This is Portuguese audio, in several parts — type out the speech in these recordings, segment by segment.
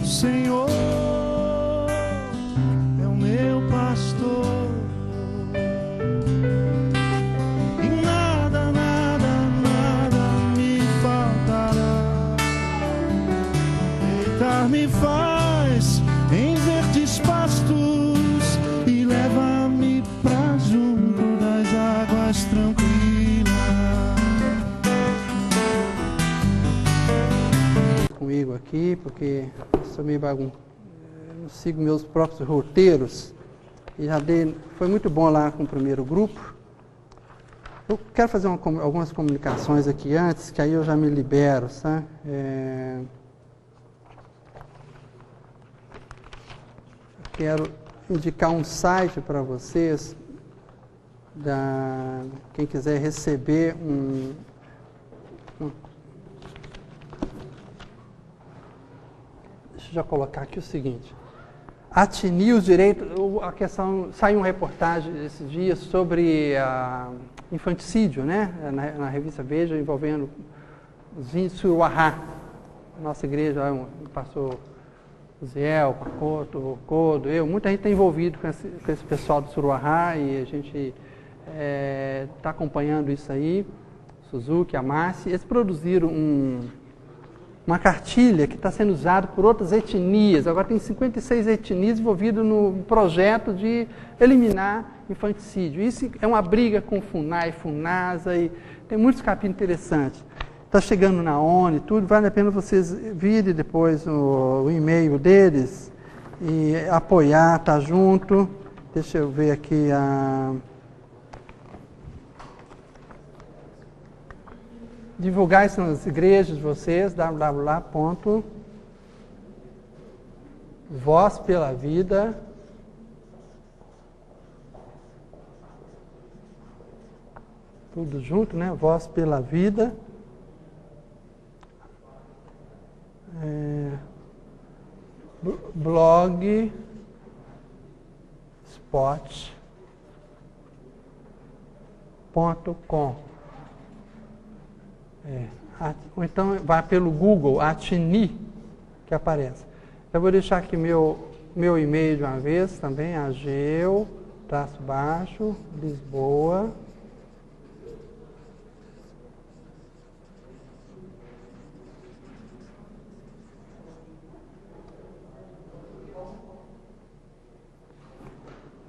O Senhor é o meu pastor, e nada, nada, nada me faltará. Deitar-me faz em verdes pastos e leva-me pra junto das águas tranquilas. Comigo aqui, porque sou meio bagunçado, não sigo meus próprios roteiros, e já dei, foi muito bom lá com o primeiro grupo. Eu quero fazer algumas comunicações aqui antes, que aí eu já me libero, sabe? Quero indicar um site para vocês, quem quiser receber Deixa eu já colocar aqui o seguinte. Atinius Direito, a questão, saiu uma reportagem esses dias sobre infanticídio, né? Na revista Veja, envolvendo os índios Suruahá. Nossa igreja, o pastor Ziel, Pacoto, Codo, muita gente está envolvido com esse pessoal do Suruahá, e a gente está acompanhando isso aí. Suzuki, a Márcia, eles produziram uma cartilha que está sendo usada por outras etnias. Agora tem 56 etnias envolvidas no projeto de eliminar infanticídio. Isso é uma briga com o FUNAI, FUNASA, e tem muitos capítulos interessantes. Está chegando na ONU e tudo, vale a pena vocês virem depois o e-mail deles e apoiar, estar junto. Deixa eu ver aqui divulgar isso nas igrejas de vocês, www.vozpelavida, tudo junto, né? Voz pela Vida, blogspot.com. Ou então vai pelo Google, Atini, que aparece. Eu vou deixar aqui meu e-mail de uma vez também, ageu_Lisboa,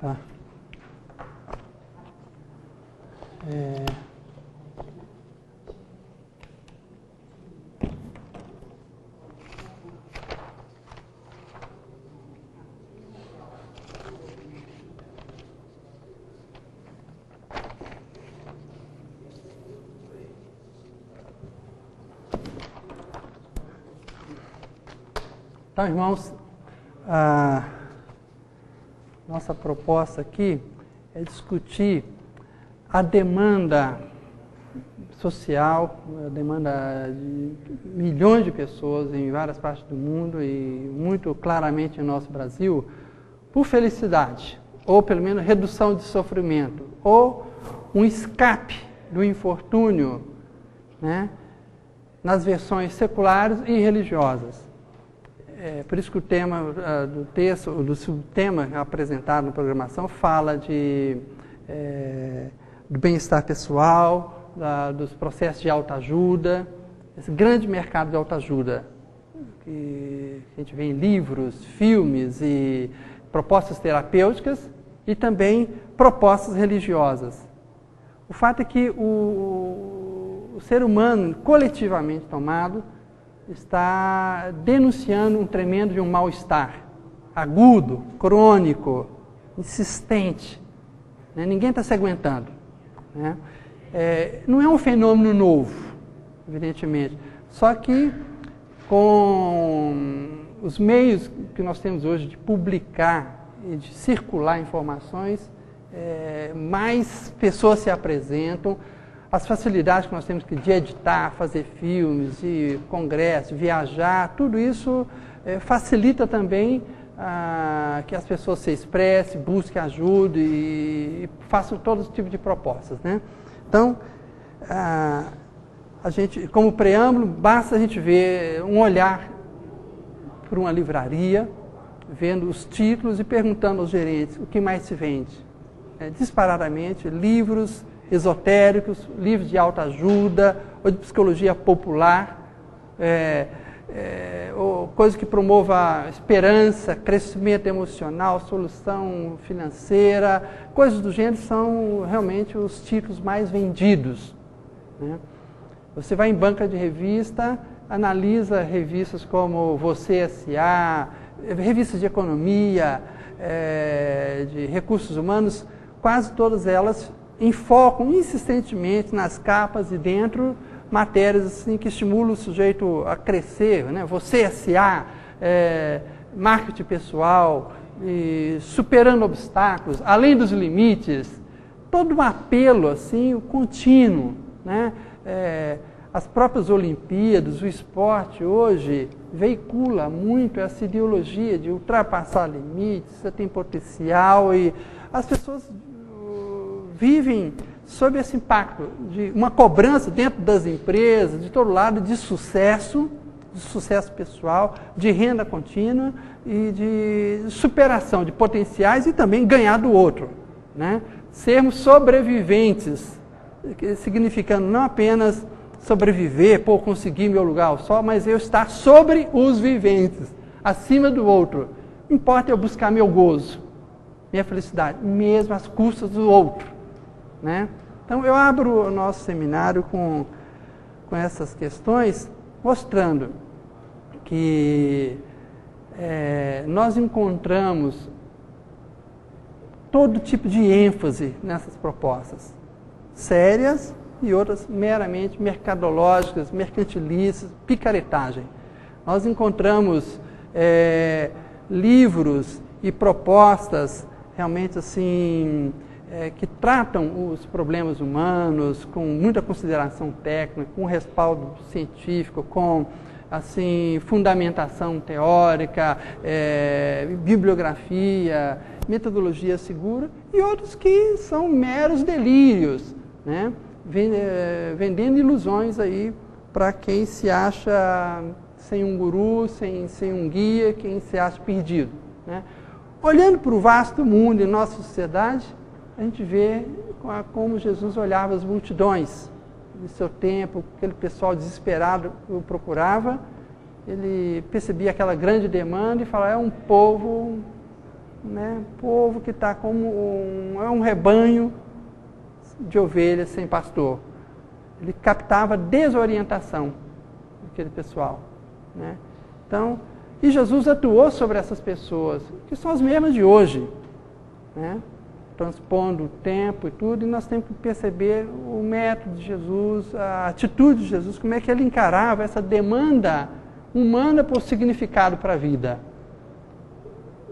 tá? Então, irmãos, a nossa proposta aqui é discutir a demanda social, a demanda de milhões de pessoas em várias partes do mundo e muito claramente no nosso Brasil, por felicidade, ou pelo menos redução de sofrimento, ou um escape do infortúnio, né, nas versões seculares e religiosas. Por isso que o tema do texto, do subtema apresentado na programação, fala do bem-estar pessoal, dos processos de autoajuda, esse grande mercado de autoajuda, que a gente vê em livros, filmes e propostas terapêuticas e também propostas religiosas. O fato é que o ser humano, coletivamente tomado, está denunciando um tremendo mal-estar, agudo, crônico, insistente. Né? Ninguém está se aguentando. Né? Não é um fenômeno novo, evidentemente, só que com os meios que nós temos hoje de publicar e de circular informações, mais pessoas se apresentam. As facilidades que nós temos de editar, fazer filmes, de congressos, viajar, tudo isso facilita também que as pessoas se expressem, busquem ajuda e façam todo tipo de propostas, né? Então, a gente, como preâmbulo, basta a gente ver um olhar por uma livraria, vendo os títulos e perguntando aos gerentes o que mais se vende. Disparadamente, livros esotéricos, livros de autoajuda ou de psicologia popular, ou coisa que promova esperança, crescimento emocional, solução financeira, coisas do gênero são realmente os títulos mais vendidos, né? Você vai em banca de revista, analisa revistas como Você S.A., revistas de economia, de recursos humanos, quase todas elas enfocam insistentemente nas capas e dentro matérias assim, que estimulam o sujeito a crescer, né? Você S.A., marketing pessoal, superando obstáculos, além dos limites, todo um apelo assim, contínuo, né? As próprias Olimpíadas, o esporte hoje veicula muito essa ideologia de ultrapassar limites, você tem potencial e as pessoas vivem sob esse impacto de uma cobrança dentro das empresas, de todo lado, de sucesso pessoal, de renda contínua e de superação de potenciais e também ganhar do outro, né? Sermos sobreviventes, significando não apenas sobreviver, conseguir meu lugar ao sol, mas eu estar sobre os viventes, acima do outro. Não importa eu buscar meu gozo, minha felicidade, mesmo às custas do outro, né? Então eu abro o nosso seminário com essas questões, mostrando que nós encontramos todo tipo de ênfase nessas propostas, sérias e outras meramente mercadológicas, mercantilistas, picaretagem. Nós encontramos livros e propostas realmente assim que tratam os problemas humanos com muita consideração técnica, com respaldo científico, com assim fundamentação teórica, bibliografia, metodologia segura, e outros que são meros delírios, né? Vendendo ilusões aí para quem se acha sem um guru, sem um guia, quem se acha perdido, né? Olhando para o vasto mundo e nossa sociedade, a gente vê como Jesus olhava as multidões do seu tempo, aquele pessoal desesperado o procurava, ele percebia aquela grande demanda e falava, é um povo, né, povo que está como um rebanho de ovelhas sem pastor. Ele captava desorientação daquele pessoal, né? Então, e Jesus atuou sobre essas pessoas, que são as mesmas de hoje, né? Transpondo o tempo e tudo, e nós temos que perceber o método de Jesus, a atitude de Jesus, como é que ele encarava essa demanda humana por significado para a vida.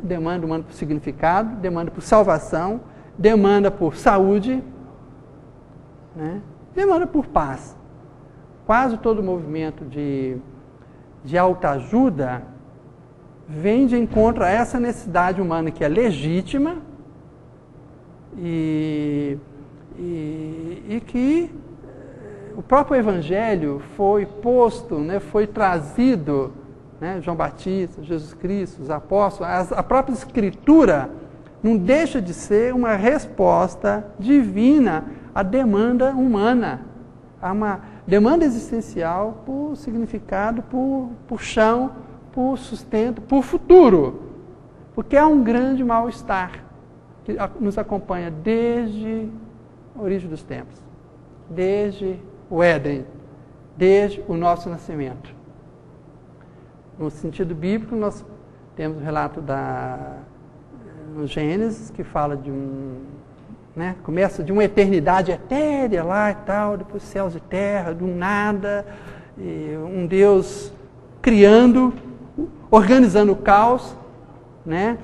Demanda humana por significado, demanda por salvação, demanda por saúde, né? Demanda por paz. Quase todo movimento de autoajuda vem de encontro a essa necessidade humana que é legítima e que o próprio Evangelho foi posto, né, foi trazido, né, João Batista, Jesus Cristo, os apóstolos, a própria Escritura não deixa de ser uma resposta divina à demanda humana, a uma demanda existencial por significado, por chão, por sustento, por futuro, porque há um grande mal-estar que nos acompanha desde a origem dos tempos, desde o Éden, desde o nosso nascimento. No sentido bíblico, nós temos o relato no Gênesis, que fala de né, começa de uma eternidade etérea lá e tal, depois céus e terra, do nada, e um Deus criando, organizando o caos, né,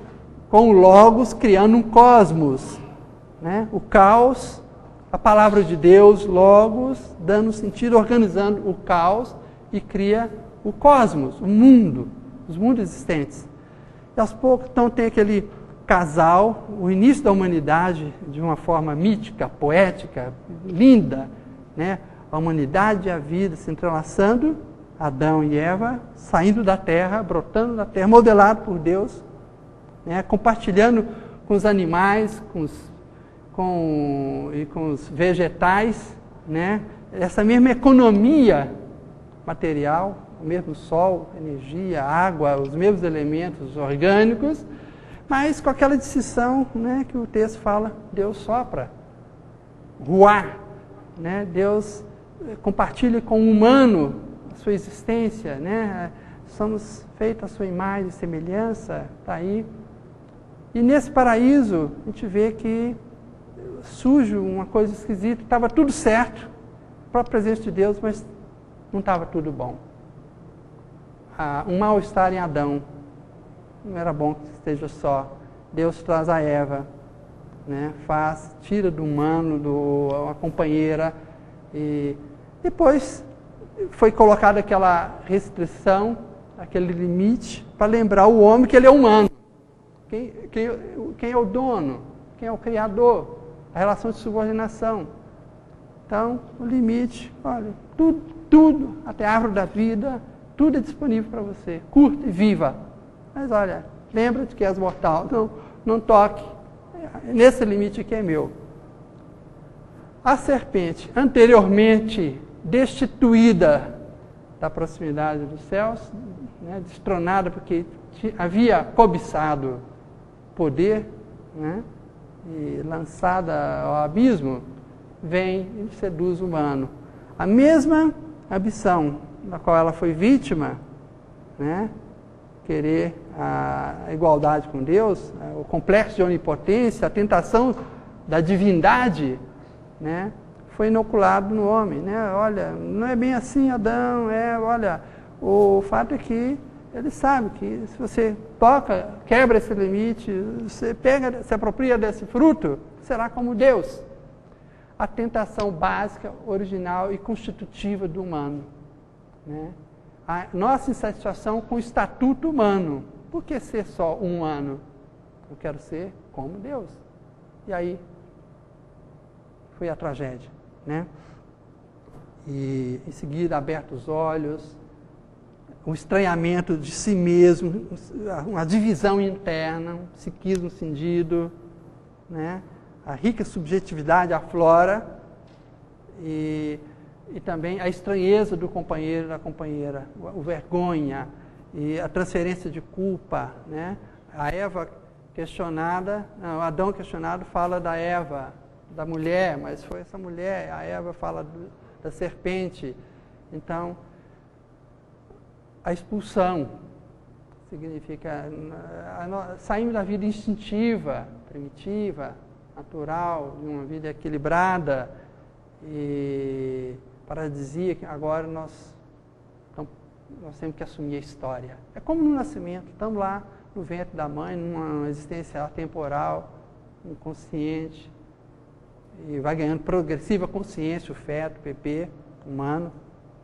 com o Logos criando um cosmos, né, o caos, a palavra de Deus, Logos, dando sentido, organizando o caos e cria o cosmos, o mundo, os mundos existentes. E aos poucos, então, tem aquele casal, o início da humanidade de uma forma mítica, poética, linda, né? A humanidade e a vida se entrelaçando, Adão e Eva saindo da terra, brotando da terra, modelado por Deus, né, compartilhando com os animais, com os vegetais, né, essa mesma economia material, o mesmo sol, energia, água, os mesmos elementos orgânicos, mas com aquela distinção, né, que o texto fala, Deus sopra, ruá, né, Deus compartilha com o humano a sua existência, né, somos feitos à sua imagem e semelhança, está aí. E nesse paraíso, a gente vê que surge uma coisa esquisita, estava tudo certo, a própria presença de Deus, mas não estava tudo bom. Um mal-estar em Adão, não era bom que esteja só. Deus traz a Eva, né, tira do humano, uma companheira, e depois foi colocada aquela restrição, aquele limite, para lembrar o homem que ele é humano. Quem é o dono? Quem é o criador? A relação de subordinação. Então, o limite, olha, tudo, até a árvore da vida, tudo é disponível para você. Curta e viva. Mas olha, lembra-te que és mortal. Não toque. Nesse limite aqui é meu. A serpente, anteriormente destituída da proximidade dos céus, né, destronada porque havia cobiçado poder, né, e lançada ao abismo, vem e seduz o humano. A mesma ambição da qual ela foi vítima, né, querer a igualdade com Deus, o complexo de onipotência, a tentação da divindade, né, foi inoculado no homem, né? Olha, não é bem assim, Adão, olha, o fato é que ele sabe que se você toca, quebra esse limite, você se apropria desse fruto, será como Deus. A tentação básica, original e constitutiva do humano, né? A nossa insatisfação com o estatuto humano. Por que ser só um humano? Eu quero ser como Deus. E aí foi a tragédia, né? E em seguida, abertos os olhos, um estranhamento de si mesmo, uma divisão interna, um psiquismo cindido, né? A rica subjetividade aflora e também a estranheza do companheiro e da companheira, a vergonha e a transferência de culpa, né? A Eva questionada, não, Adão questionado fala da Eva, da mulher, mas foi essa mulher, a Eva fala da serpente. Então, a expulsão significa saímos da vida instintiva, primitiva, natural, de uma vida equilibrada e paradisíaca. Agora nós temos que assumir a história. É como no nascimento, estamos lá no ventre da mãe, numa existência atemporal, inconsciente, e vai ganhando progressiva consciência o feto, o bebê humano,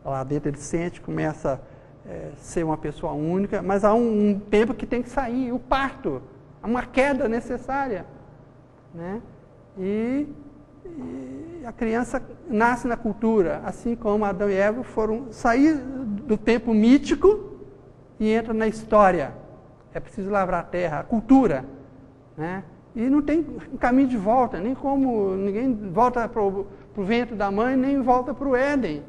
lá dentro ele sente, começa a ser uma pessoa única, mas há um tempo que tem que sair, o parto, há uma queda necessária, né? E a criança nasce na cultura, assim como Adão e Eva foram sair do tempo mítico e entra na história. É preciso lavrar a terra, a cultura, né? E não tem um caminho de volta, nem como ninguém volta para o ventre da mãe, nem volta para o Éden,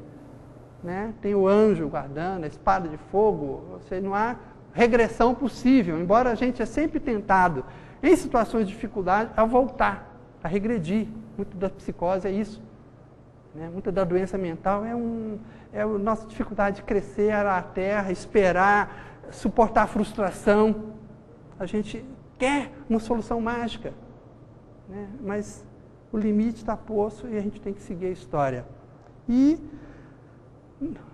né? Tem o anjo guardando, a espada de fogo, ou seja, não há regressão possível, embora a gente é sempre tentado, em situações de dificuldade, a voltar, a regredir. Muito da psicose é isso, né? Muita da doença mental é a nossa dificuldade de crescer a terra, esperar, suportar a frustração. A gente quer uma solução mágica, né? Mas o limite está posto e a gente tem que seguir a história. E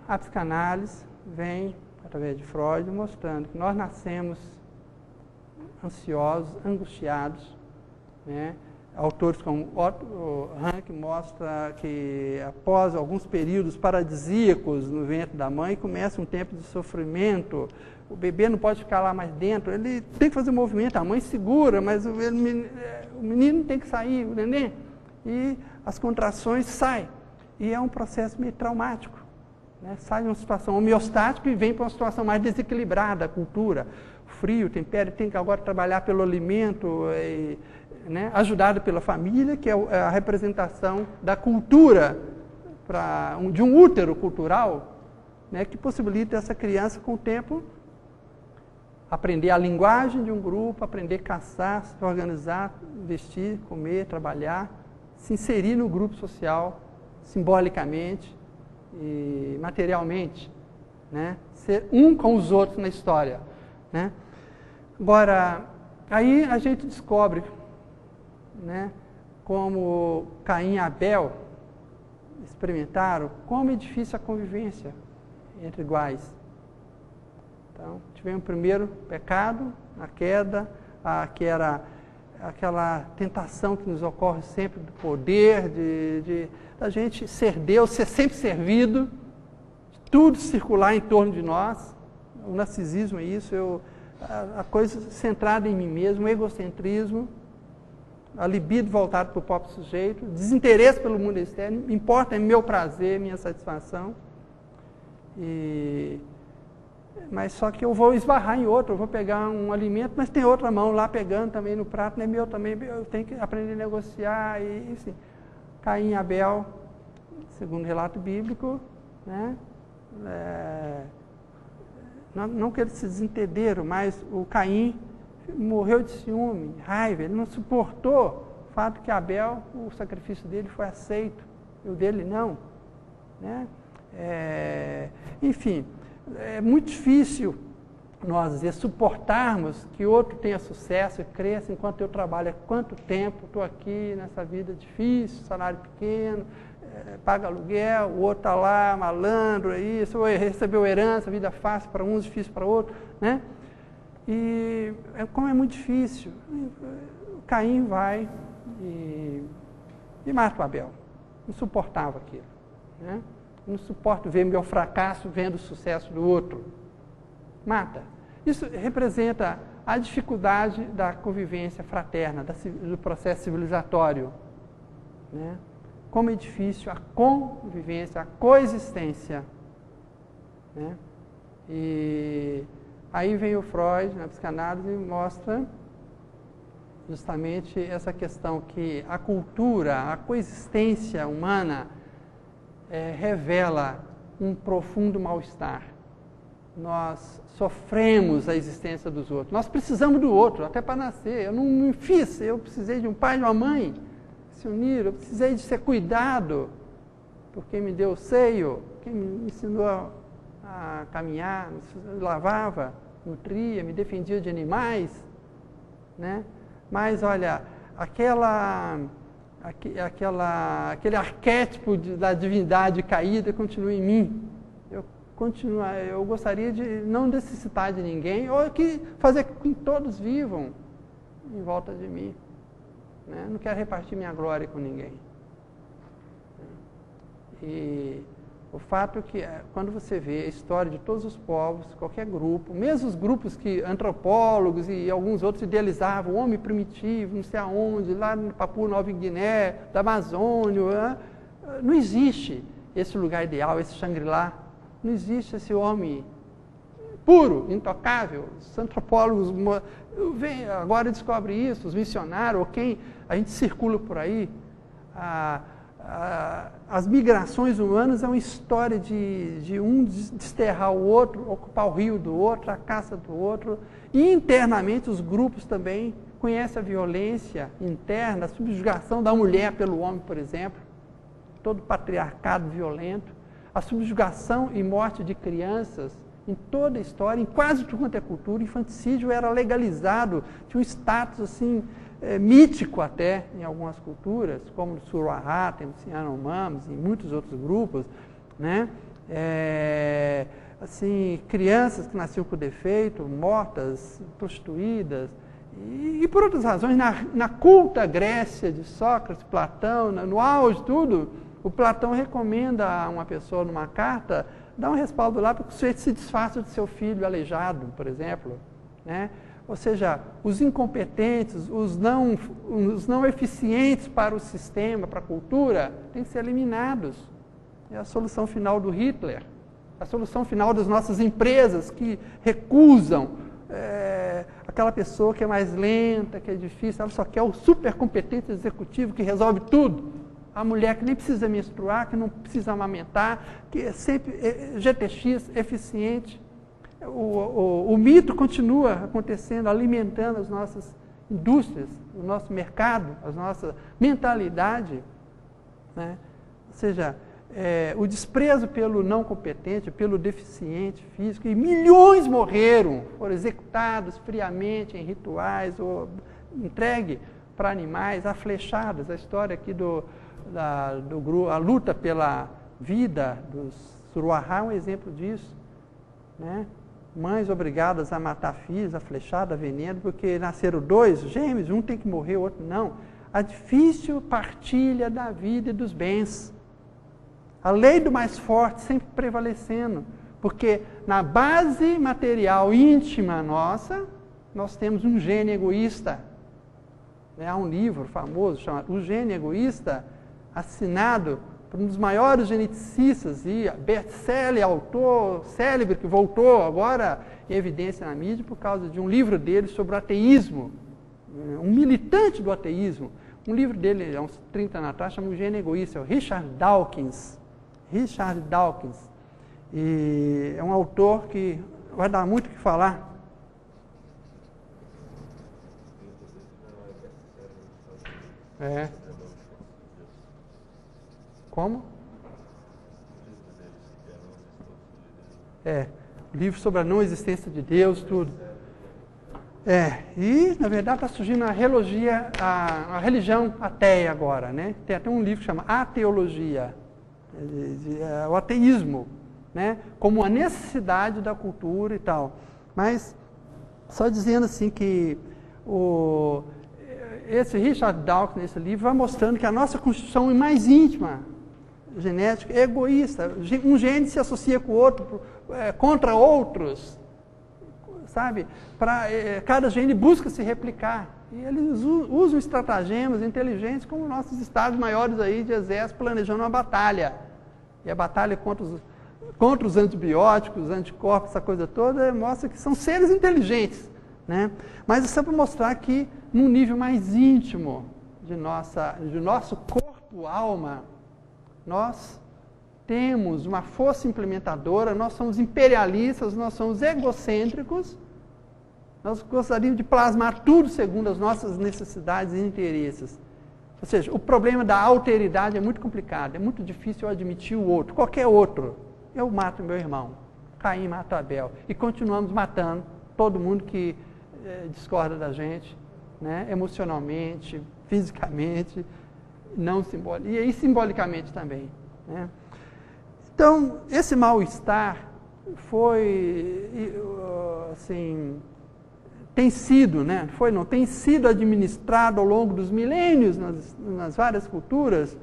a psicanálise vem, através de Freud, mostrando que nós nascemos ansiosos, angustiados, né? Autores como Otto Rank mostra que após alguns períodos paradisíacos no ventre da mãe, começa um tempo de sofrimento. O bebê não pode ficar lá mais dentro, ele tem que fazer um movimento, a mãe segura, mas o menino tem que sair, o neném, e as contrações saem. E é um processo meio traumático, né? Sai de uma situação homeostática e vem para uma situação mais desequilibrada, a cultura. Frio, tempero, tem que agora trabalhar pelo alimento, né? Ajudado pela família, que é a representação da cultura, de um útero cultural, né? Que possibilita essa criança, com o tempo, aprender a linguagem de um grupo, aprender a caçar, se organizar, vestir, comer, trabalhar, se inserir no grupo social, simbolicamente e materialmente, né? Ser um com os outros na história, né? Agora, aí a gente descobre, né, como Caim e Abel experimentaram, como é difícil a convivência entre iguais. Então, tivemos o primeiro pecado, a queda, que era aquela tentação que nos ocorre sempre do poder, da gente ser Deus, ser sempre servido, tudo circular em torno de nós. O narcisismo é isso, a coisa centrada em mim mesmo, o egocentrismo, a libido voltada para o próprio sujeito, desinteresse pelo mundo externo, importa é meu prazer, minha satisfação. Mas só que eu vou esbarrar em outro, eu vou pegar um alimento, mas tem outra mão lá pegando também no prato, não é meu também, eu tenho que aprender a negociar. E assim, Caim e Abel, segundo o relato bíblico, né, não que eles se desentenderam, mas o Caim morreu de ciúme, raiva, ele não suportou o fato que Abel, o sacrifício dele foi aceito, e o dele não, né? Enfim, é muito difícil nós, às vezes, suportarmos que outro tenha sucesso e cresça enquanto eu trabalho. Há quanto tempo estou aqui nessa vida difícil, salário pequeno, paga aluguel, o outro está lá, malandro, isso, recebeu herança, vida fácil para uns, difícil para outros, né? E como é muito difícil, Caim vai e mata o Abel. Não suportava aquilo, né? Não suporto ver meu fracasso vendo o sucesso do outro. Mata. Isso representa a dificuldade da convivência fraterna, do processo civilizatório, né? Como é difícil a convivência, a coexistência, né? E aí vem o Freud, na psicanálise, e mostra justamente essa questão que a cultura, a coexistência humana revela um profundo mal-estar. Nós sofremos a existência dos outros. Nós precisamos do outro, até para nascer. Eu não me fiz, eu precisei de um pai e de uma mãe que se uniram. Eu precisei de ser cuidado por quem me deu o seio, quem me ensinou a caminhar, me lavava, nutria, me defendia de animais, né? Mas, olha, aquele arquétipo da divindade caída continua em mim. Eu gostaria de não necessitar de ninguém, ou fazer com que todos vivam em volta de mim, né? Não quero repartir minha glória com ninguém. E o fato é que, quando você vê a história de todos os povos, qualquer grupo, mesmo os grupos que antropólogos e alguns outros idealizavam, o homem primitivo, não sei aonde, lá no Papua Nova Guiné, da Amazônia, não existe esse lugar ideal, esse Shangri-La. Não existe esse homem puro, intocável. Os antropólogos agora descobrem isso, os missionários, ou quem a gente circula por aí. As migrações humanas é uma história de um desterrar o outro, ocupar o rio do outro, a caça do outro. E internamente os grupos também conhecem a violência interna, a subjugação da mulher pelo homem, por exemplo. Todo patriarcado violento. A subjugação e morte de crianças em toda a história, em quase tudo quanto é cultura. O infanticídio era legalizado, tinha um status assim, mítico até em algumas culturas, como no Suruarrata, no Yanomamis, em muitos outros grupos, né? Assim, crianças que nasciam com defeito, mortas, prostituídas, e por outras razões, na culta Grécia de Sócrates, Platão, no auge de tudo, o Platão recomenda a uma pessoa numa carta, dá um respaldo lá para que o sujeito se desfaça de seu filho aleijado, por exemplo, né? Ou seja, os incompetentes, os não eficientes para o sistema, para a cultura, têm que ser eliminados. É a solução final do Hitler, A solução final das nossas empresas que recusam aquela pessoa que é mais lenta, que é difícil, ela só quer o super competente executivo que resolve tudo. A mulher que nem precisa menstruar, que não precisa amamentar, que é sempre GTX, eficiente. O mito continua acontecendo, alimentando as nossas indústrias, o nosso mercado, a nossa mentalidade, né? Ou seja, o desprezo pelo não competente, pelo deficiente físico, e milhões morreram, foram executados friamente em rituais, ou entregue para animais, a flechadas. A história aqui a luta pela vida dos Suruahá é um exemplo disso, né? Mães obrigadas a matar filhos, a flechada, a veneno, porque nasceram 2 gêmeos, um tem que morrer, o outro não. A difícil partilha da vida e dos bens. A lei do mais forte sempre prevalecendo, porque na base material íntima nossa, nós temos um gênio egoísta. Há um livro famoso chamado O Gênio Egoísta, assinado por um dos maiores geneticistas e best-seller, autor célebre, que voltou agora em evidência na mídia por causa de um livro dele sobre o ateísmo, um militante do ateísmo. Um livro dele, há uns 30 anos atrás, chama O Gênio Egoísta, é o Richard Dawkins. Richard Dawkins. E é um autor que vai dar muito o que falar. Como? Livro sobre a não existência de Deus, tudo. E, na verdade, está surgindo a religião ateia agora, né? Tem até um livro que chama Ateologia, o ateísmo, né? Como a necessidade da cultura e tal. Mas, só dizendo assim que esse Richard Dawkins, nesse livro, vai mostrando que a nossa constituição mais íntima, genética, é egoísta. Um gene se associa com o outro, contra outros, sabe? Cada gene busca se replicar. E eles usam estratagemas inteligentes como nossos estados maiores aí de exército planejando uma batalha. E a batalha contra os antibióticos, os anticorpos, essa coisa toda, mostra que são seres inteligentes, né? Mas é só para mostrar que, num nível mais íntimo de nosso corpo-alma, nós temos uma força implementadora, nós somos imperialistas, nós somos egocêntricos, nós gostaríamos de plasmar tudo segundo as nossas necessidades e interesses. Ou seja, o problema da alteridade é muito complicado, é muito difícil eu admitir o outro, qualquer outro. Eu mato meu irmão, Caim mata Abel, e continuamos matando todo mundo que discorda da gente, né? Emocionalmente, fisicamente, e simbolicamente também, né? Então, esse mal-estar tem sido administrado ao longo dos milênios nas várias culturas,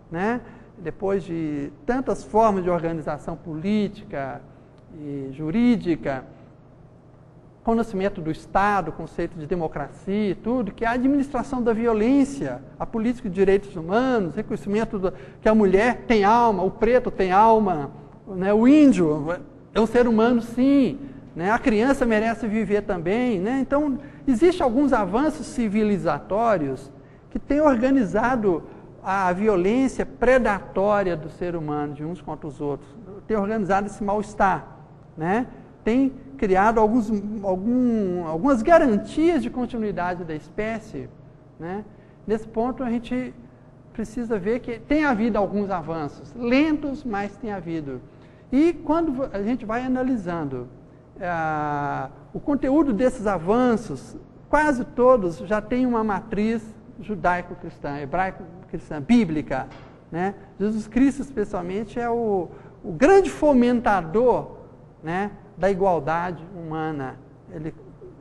né? Depois de tantas formas de organização política e jurídica, conhecimento do Estado, conceito de democracia e tudo, que é a administração da violência, a política de direitos humanos, reconhecimento que a mulher tem alma, o preto tem alma, né? O índio é um ser humano, sim, né? A criança merece viver também, né? Então, existem alguns avanços civilizatórios que têm organizado a violência predatória do ser humano, de uns contra os outros, tem organizado esse mal-estar, né? Tem criado algumas garantias de continuidade da espécie, né? Nesse ponto, a gente precisa ver que tem havido alguns avanços, lentos, mas tem havido. E quando a gente vai analisando o conteúdo desses avanços, quase todos já têm uma matriz judaico-cristã, hebraico-cristã, bíblica, né? Jesus Cristo, especialmente, é o grande fomentador, né, da igualdade humana.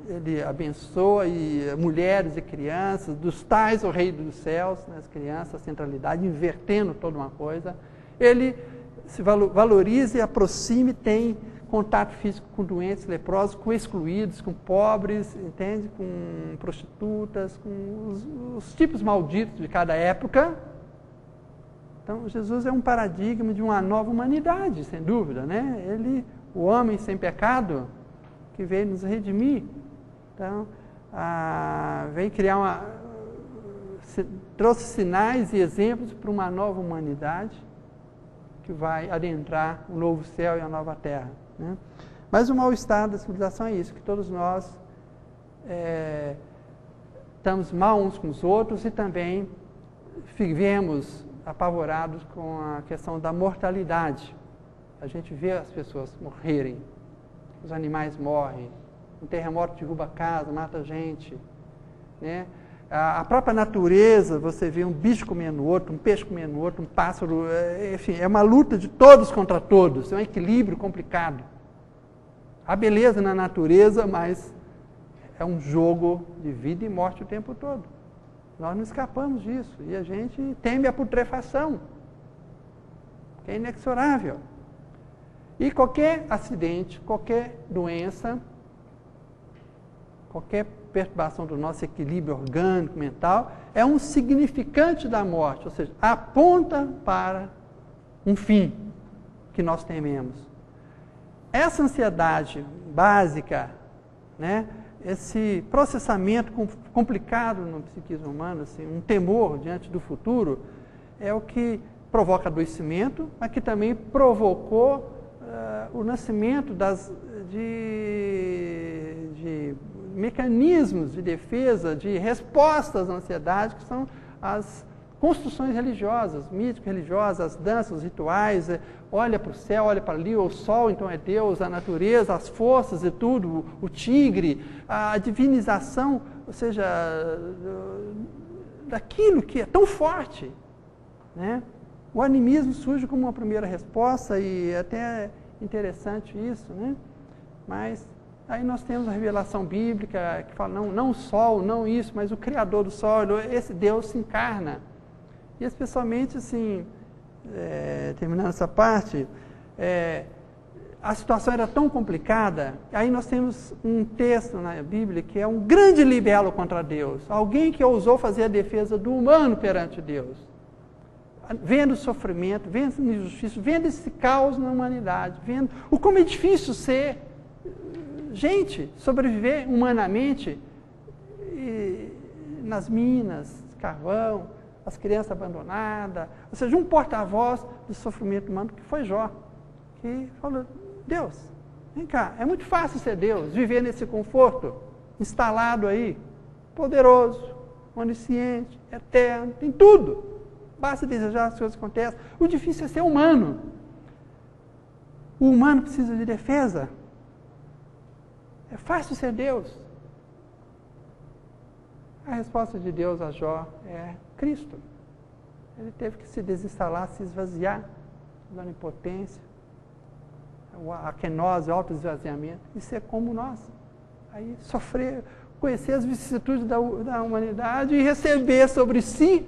Ele abençoa mulheres e crianças, dos tais o reino dos céus, né, as crianças, a centralidade, invertendo toda uma coisa. Ele se valoriza e aproxima e tem contato físico com doentes, leprosos, com excluídos, com pobres, entende? Com prostitutas, com os tipos malditos de cada época, Então, Jesus é um paradigma de uma nova humanidade, sem dúvida, né? Ele, o homem sem pecado, que veio nos redimir. Então, veio criar trouxe sinais e exemplos para uma nova humanidade que vai adentrar o novo céu e a nova terra, né? Mas o mau estado da civilização é isso, que todos nós estamos mal uns com os outros e também vivemos apavorados com a questão da mortalidade. A gente vê as pessoas morrerem, os animais morrem, um terremoto derruba a casa, mata a gente, né? A própria natureza, você vê um bicho comendo o outro, um peixe comendo o outro, um pássaro, enfim, é uma luta de todos contra todos, é um equilíbrio complicado. Há beleza na natureza, mas é um jogo de vida e morte o tempo todo. Nós não escapamos disso e a gente teme a putrefação, que é inexorável. E qualquer acidente, qualquer doença, qualquer perturbação do nosso equilíbrio orgânico, mental, é um significante da morte, ou seja, aponta para um fim que nós tememos. Essa ansiedade básica, né, esse processamento complicado no psiquismo humano, assim, um temor diante do futuro, é o que provoca adoecimento, mas que também provocou o nascimento de mecanismos de defesa, de respostas à ansiedade, que são as construções religiosas, mítico-religiosas, as danças, os rituais, olha para o céu, olha para ali, o sol então é Deus, a natureza, as forças e tudo, o tigre, a divinização, ou seja, daquilo que é tão forte, né? O animismo surge como uma primeira resposta e até é interessante isso, né? Mas aí nós temos a revelação bíblica que fala, não o sol, não isso, mas o Criador do sol, esse Deus se encarna. E especialmente, assim, terminando essa parte, a situação era tão complicada, aí nós temos um texto na Bíblia que é um grande libelo contra Deus, alguém que ousou fazer a defesa do humano perante Deus. Vendo o sofrimento, vendo a injustiça, vendo esse caos na humanidade, vendo como é difícil ser gente, sobreviver humanamente nas minas, carvão, as crianças abandonadas, ou seja, um porta-voz do sofrimento humano que foi Jó, que falou, Deus, vem cá, é muito fácil ser Deus, viver nesse conforto, instalado aí, poderoso, onisciente, eterno, tem tudo. Basta desejar as coisas acontecem. O difícil é ser humano. O humano precisa de defesa. É fácil ser Deus. A resposta de Deus a Jó é Cristo. Ele teve que se desinstalar, se esvaziar da onipotência, a quenose, o autoesvaziamento, e ser como nós. Aí sofrer, conhecer as vicissitudes da humanidade e receber sobre si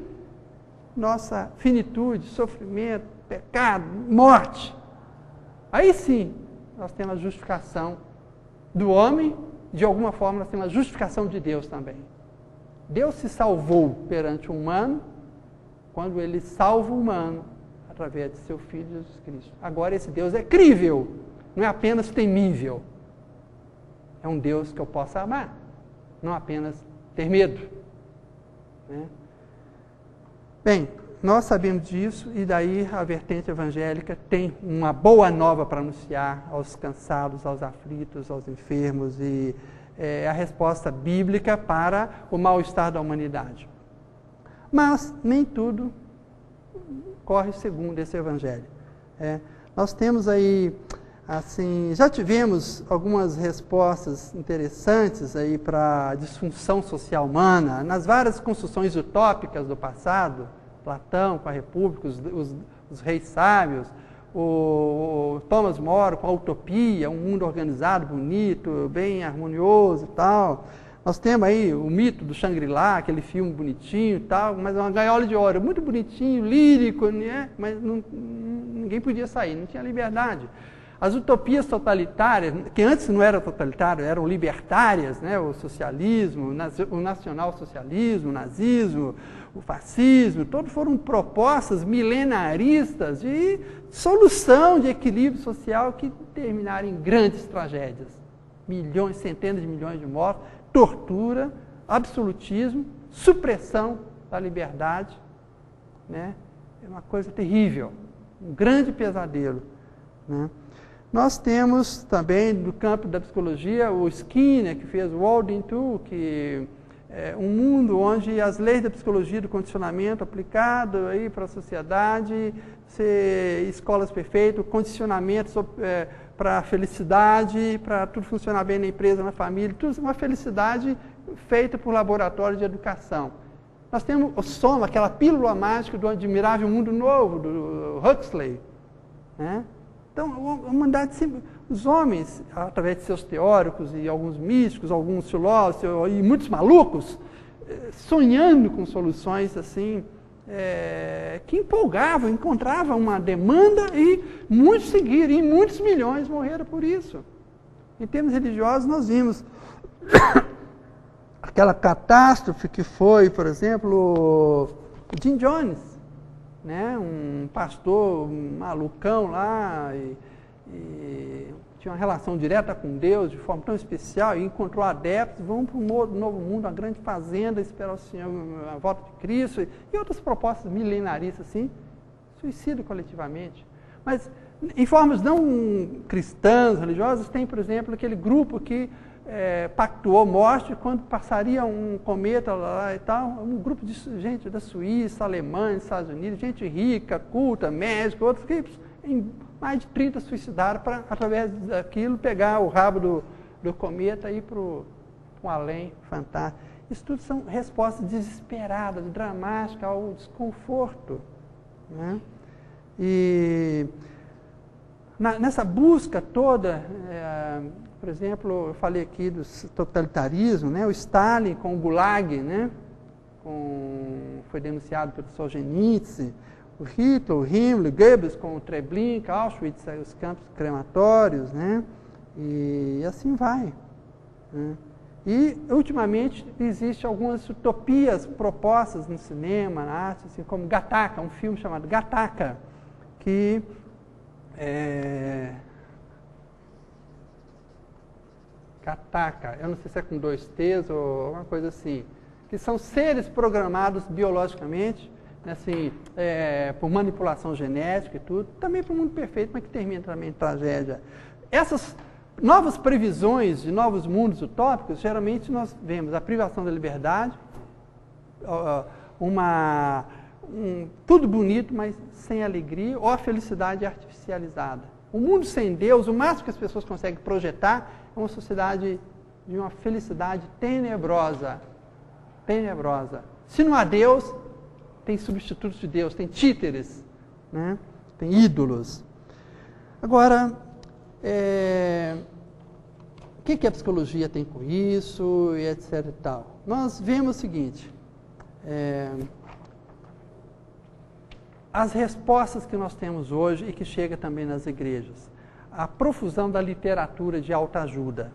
nossa finitude, sofrimento, pecado, morte. Aí sim, nós temos a justificação do homem, de alguma forma nós temos a justificação de Deus também. Deus se salvou perante o humano, quando ele salva o humano, através de seu Filho Jesus Cristo. Agora esse Deus é crível, não é apenas temível. É um Deus que eu possa amar, não apenas ter medo, né? Bem, nós sabemos disso e daí a vertente evangélica tem uma boa nova para anunciar aos cansados, aos aflitos, aos enfermos e é a resposta bíblica para o mal-estar da humanidade. Mas nem tudo corre segundo esse evangelho. Nós temos aí, assim, já tivemos algumas respostas interessantes aí para a disfunção social humana, nas várias construções utópicas do passado, Platão com a República, os reis sábios, o Thomas More com a Utopia, um mundo organizado, bonito, bem harmonioso e tal. Nós temos aí o mito do Shangri-La, aquele filme bonitinho e tal, mas é uma gaiola de ouro, muito bonitinho, lírico, né? Mas ninguém podia sair, não tinha liberdade. As utopias totalitárias, que antes não eram totalitárias, eram libertárias, né? O socialismo, o nacionalsocialismo, o nazismo, o fascismo, todos foram propostas milenaristas de solução de equilíbrio social que terminaram em grandes tragédias. Milhões, centenas de milhões de mortos, tortura, absolutismo, supressão da liberdade, né? É uma coisa terrível, um grande pesadelo, né? Nós temos também, no campo da psicologia, o Skinner, que fez o World in Two, que é um mundo onde as leis da psicologia do condicionamento aplicado aí para a sociedade, escolas perfeitas, condicionamento para a felicidade, para tudo funcionar bem na empresa, na família, tudo uma felicidade feita por laboratório de educação. Nós temos o Soma, aquela pílula mágica do Admirável Mundo Novo, do Huxley, né? Então, a humanidade sempre, os homens, através de seus teóricos e alguns místicos, alguns filósofos e muitos malucos, sonhando com soluções assim, que empolgavam, encontravam uma demanda e muitos seguiram, e muitos milhões morreram por isso. Em termos religiosos, nós vimos aquela catástrofe que foi, por exemplo, o Jim Jones, né? Um pastor malucão lá, e tinha uma relação direta com Deus de forma tão especial, e encontrou adeptos, vão para um novo mundo, uma grande fazenda, esperar o Senhor, a volta de Cristo, e outras propostas milenaristas assim, suicídio coletivamente. Mas em formas não cristãs, religiosas, tem, por exemplo, aquele grupo que pactuou morte quando passaria um cometa lá e tal, um grupo de gente da Suíça, Alemanha, Estados Unidos, gente rica, culta, médico, outros que em mais de 30 suicidaram para, através daquilo, pegar o rabo do cometa e ir para um além fantástico. Isso tudo são respostas desesperadas, dramáticas ao desconforto, né? E nessa busca toda, por exemplo, eu falei aqui do totalitarismo, né? O Stalin com o Gulag, né? Foi denunciado pelo Solzhenitsyn, o Hitler, o Himmler, Goebbels com o Treblinka, Auschwitz, os campos crematórios, né? E assim vai, né? E, ultimamente, existem algumas utopias propostas no cinema, na arte, assim, como Gattaca, um filme chamado Gattaca, que Gattaca, eu não sei se é com 2 T's ou alguma coisa assim, que são seres programados biologicamente, assim, por manipulação genética e tudo, também para o mundo perfeito, mas que termina também em tragédia. Essas novas previsões de novos mundos utópicos, geralmente nós vemos a privação da liberdade, tudo bonito, mas sem alegria, ou a felicidade artificializada. O mundo sem Deus, o máximo que as pessoas conseguem projetar é uma sociedade de uma felicidade tenebrosa. Tenebrosa. Se não há Deus, tem substitutos de Deus, tem títeres, né? Tem ídolos. Agora, o que a psicologia tem com isso, e etc. e tal? Nós vemos o seguinte, as respostas que nós temos hoje e que chega também nas igrejas, a profusão da literatura de autoajuda,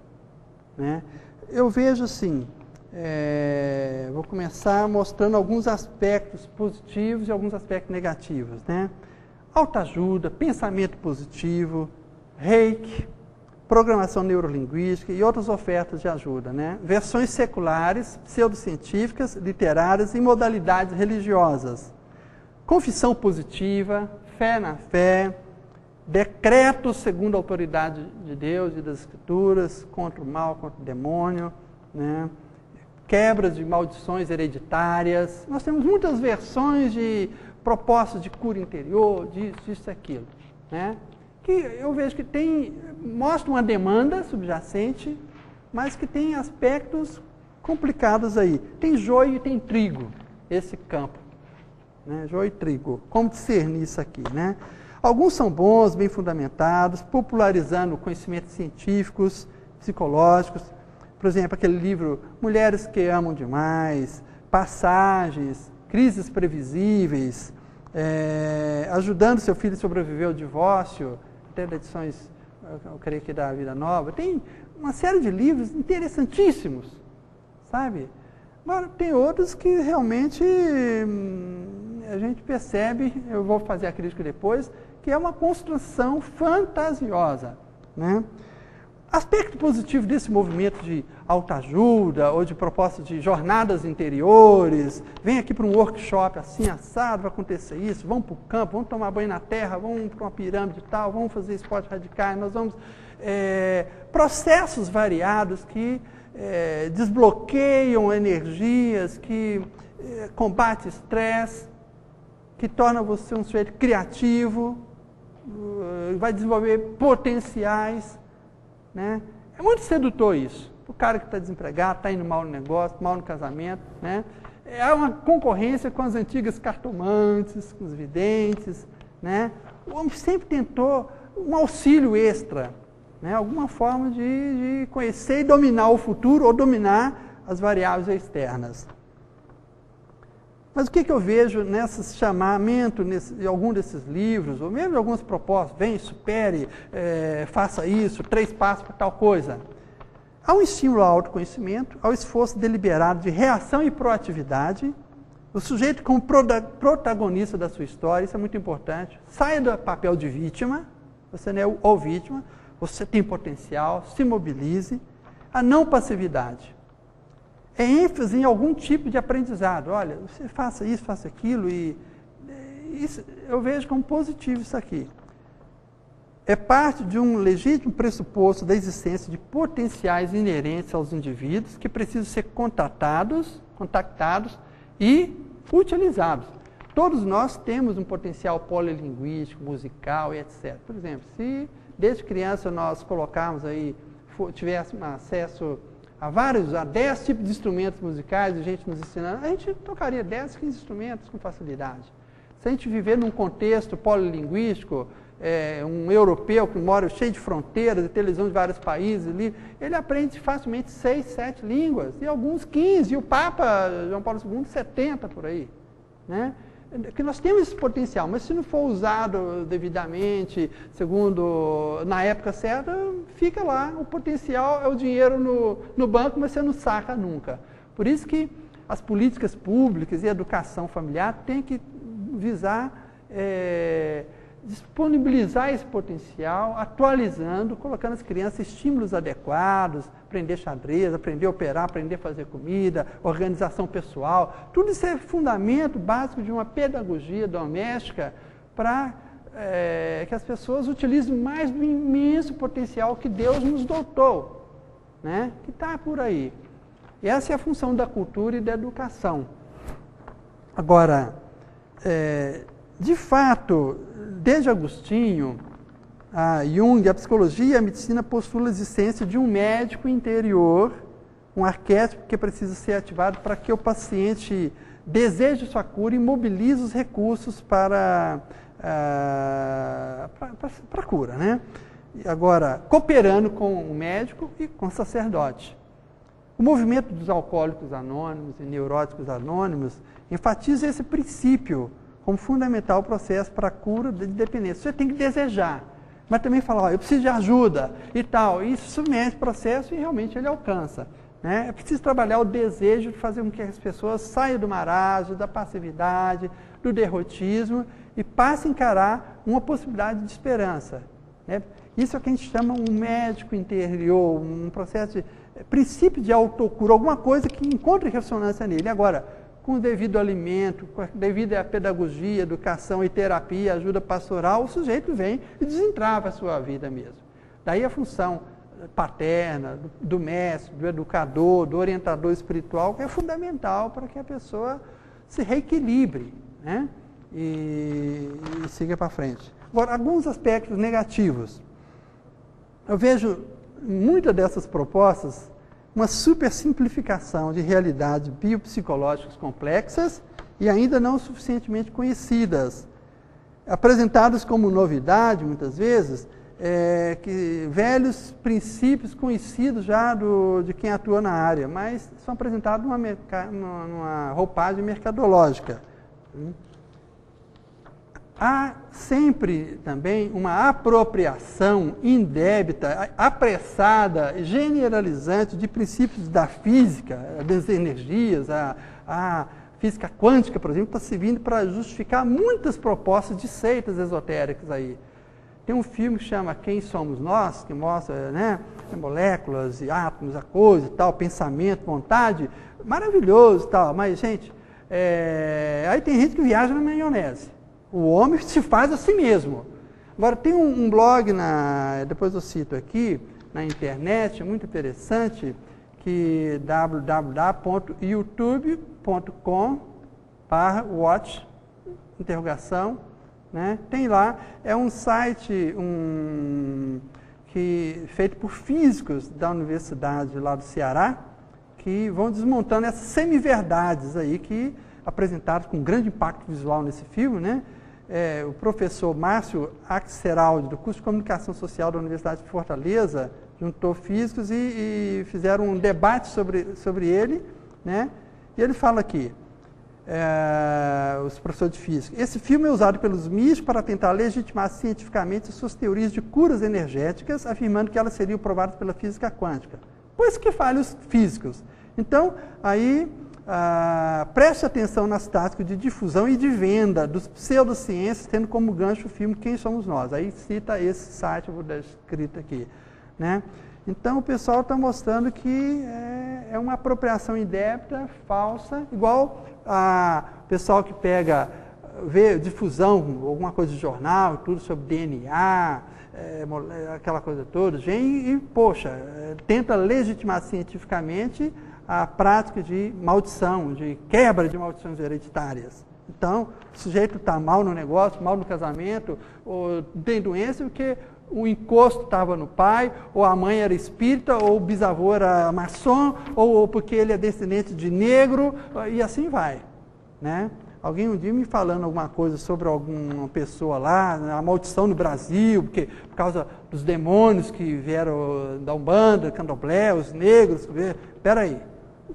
né? Eu vejo assim, vou começar mostrando alguns aspectos positivos e alguns aspectos negativos, né? Autoajuda, pensamento positivo, Reiki, programação neurolinguística e outras ofertas de ajuda, né? Versões seculares, pseudocientíficas, literárias e modalidades religiosas. Confissão positiva, fé na fé, decretos segundo a autoridade de Deus e das Escrituras, contra o mal, contra o demônio, né? Quebras de maldições hereditárias. Nós temos muitas versões de propostas de cura interior, disso, isso e aquilo, né? Que eu vejo que mostra uma demanda subjacente, mas que tem aspectos complicados aí. Tem joio e tem trigo, esse campo, né? Joio e trigo. Como discernir isso aqui, né? Alguns são bons, bem fundamentados, popularizando conhecimentos científicos, psicológicos. Por exemplo, aquele livro Mulheres que Amam Demais, Passagens, Crises Previsíveis, ajudando seu filho a sobreviver ao divórcio, até edições eu creio que da Vida Nova, tem uma série de livros interessantíssimos, sabe? Agora, tem outros que realmente a gente percebe, eu vou fazer a crítica depois, que é uma construção fantasiosa, né? Aspecto positivo desse movimento de autoajuda ou de proposta de jornadas interiores, vem aqui para um workshop assim, assado, vai acontecer isso, vamos para o campo, vamos tomar banho na terra, vamos para uma pirâmide e tal, vamos fazer esportes radicais, nós vamos... processos variados que desbloqueiam energias, que combatem estresse, que torna você um sujeito criativo, vai desenvolver potenciais, né? É muito sedutor isso. O cara que está desempregado, está indo mal no negócio, mal no casamento, né? É uma concorrência com as antigas cartomantes, com os videntes, né? O homem sempre tentou um auxílio extra, né? Alguma forma de conhecer e dominar o futuro ou dominar as variáveis externas. Mas o que eu vejo nesse chamamento, em algum desses livros, ou mesmo em algumas propostas, vem, supere, faça isso, 3 passos para tal coisa. Há um estímulo ao autoconhecimento, ao esforço deliberado de reação e proatividade, o sujeito como protagonista da sua história, isso é muito importante, saia do papel de vítima, você não é o vítima, você tem potencial, se mobilize, a não passividade. É ênfase em algum tipo de aprendizado. Olha, você faça isso, faça aquilo, e isso, eu vejo como positivo isso aqui. É parte de um legítimo pressuposto da existência de potenciais inerentes aos indivíduos que precisam ser contactados e utilizados. Todos nós temos um potencial polilinguístico, musical e etc. Por exemplo, se desde criança nós colocarmos aí, tivéssemos acesso a 10 tipos de instrumentos musicais, a gente nos ensinando, a gente tocaria 10, 15 instrumentos com facilidade. Se a gente viver num contexto polilinguístico, um europeu que mora cheio de fronteiras, de televisão de vários países, ele aprende facilmente 6, 7 línguas, e alguns 15, e o Papa João Paulo II 70 por aí, né? Que nós temos esse potencial, mas se não for usado devidamente, segundo, na época certa, fica lá, o potencial é o dinheiro no banco, mas você não saca nunca. Por isso que as políticas públicas e a educação familiar têm que visar disponibilizar esse potencial, atualizando, colocando as crianças estímulos adequados, aprender xadrez, aprender a operar, aprender a fazer comida, organização pessoal. Tudo isso é fundamento básico de uma pedagogia doméstica para que as pessoas utilizem mais do imenso potencial que Deus nos dotou, né? Que está por aí. E essa é a função da cultura e da educação. Agora, de fato, desde Agostinho, a Jung, a psicologia e a medicina postulam a existência de um médico interior, um arquétipo que precisa ser ativado para que o paciente deseje sua cura e mobilize os recursos para a cura, né? Agora, cooperando com o médico e com o sacerdote. O movimento dos alcoólicos anônimos e neuróticos anônimos enfatiza esse princípio como fundamental processo para a cura de dependência. Você tem que desejar, mas também falar, eu preciso de ajuda e tal. Isso submete o processo e realmente ele alcança, né? É preciso trabalhar o desejo de fazer com que as pessoas saiam do marasmo, da passividade, do derrotismo e passem a encarar uma possibilidade de esperança, né? Isso é o que a gente chama um médico interior, um processo de princípio de autocura, alguma coisa que encontre ressonância nele. Agora, com o devido alimento, com a devida pedagogia, educação e terapia, ajuda pastoral, o sujeito vem e desentrava a sua vida mesmo. Daí a função paterna, do mestre, do educador, do orientador espiritual, que é fundamental para que a pessoa se reequilibre, né? E siga para frente. Agora, alguns aspectos negativos. Eu vejo muitas dessas propostas uma supersimplificação de realidades biopsicológicas complexas e ainda não suficientemente conhecidas, apresentadas como novidade, muitas vezes, que velhos princípios conhecidos já de quem atua na área, mas são apresentados numa roupagem mercadológica. há sempre também uma apropriação indébita, apressada, generalizante de princípios da física, das energias, a física quântica, por exemplo, está servindo para justificar muitas propostas de seitas esotéricas aí. Tem um filme que chama Quem Somos Nós, que mostra, né, moléculas e átomos, a coisa e tal, pensamento, vontade, maravilhoso e tal, mas, gente, aí tem gente que viaja na maionese. O homem se faz a si mesmo. Agora, tem um blog, depois eu cito aqui, na internet, muito interessante, que www.youtube.com/watch, interrogação, né? Tem lá, é um site feito por físicos da universidade lá do Ceará, que vão desmontando essas semiverdades aí, que apresentadas com grande impacto visual nesse filme, né? O professor Márcio Axeraldi, do curso de Comunicação Social da Universidade de Fortaleza, juntou físicos e fizeram um debate sobre ele, né? E ele fala aqui, os professores de física, esse filme é usado pelos místicos para tentar legitimar cientificamente suas teorias de curas energéticas, afirmando que elas seriam provadas pela física quântica. Pois que falham os físicos. Então, aí, preste atenção nas táticas de difusão e de venda dos pseudociências, tendo como gancho o filme Quem Somos Nós. Aí cita esse site, eu vou dar escrito aqui, né? Então, o pessoal está mostrando que é uma apropriação indébita, falsa, igual o pessoal que vê difusão, alguma coisa de jornal, tudo sobre DNA, aquela coisa toda, poxa, tenta legitimar cientificamente a prática de maldição, de quebra de maldições hereditárias. Então, o sujeito está mal no negócio, mal no casamento, ou tem doença porque o encosto estava no pai, ou a mãe era espírita, ou o bisavô era maçom, ou porque ele é descendente de negro, e assim vai, né? Alguém um dia me falando alguma coisa sobre alguma pessoa lá, a maldição no Brasil, por causa dos demônios que vieram da Umbanda, Candomblé, os negros, peraí,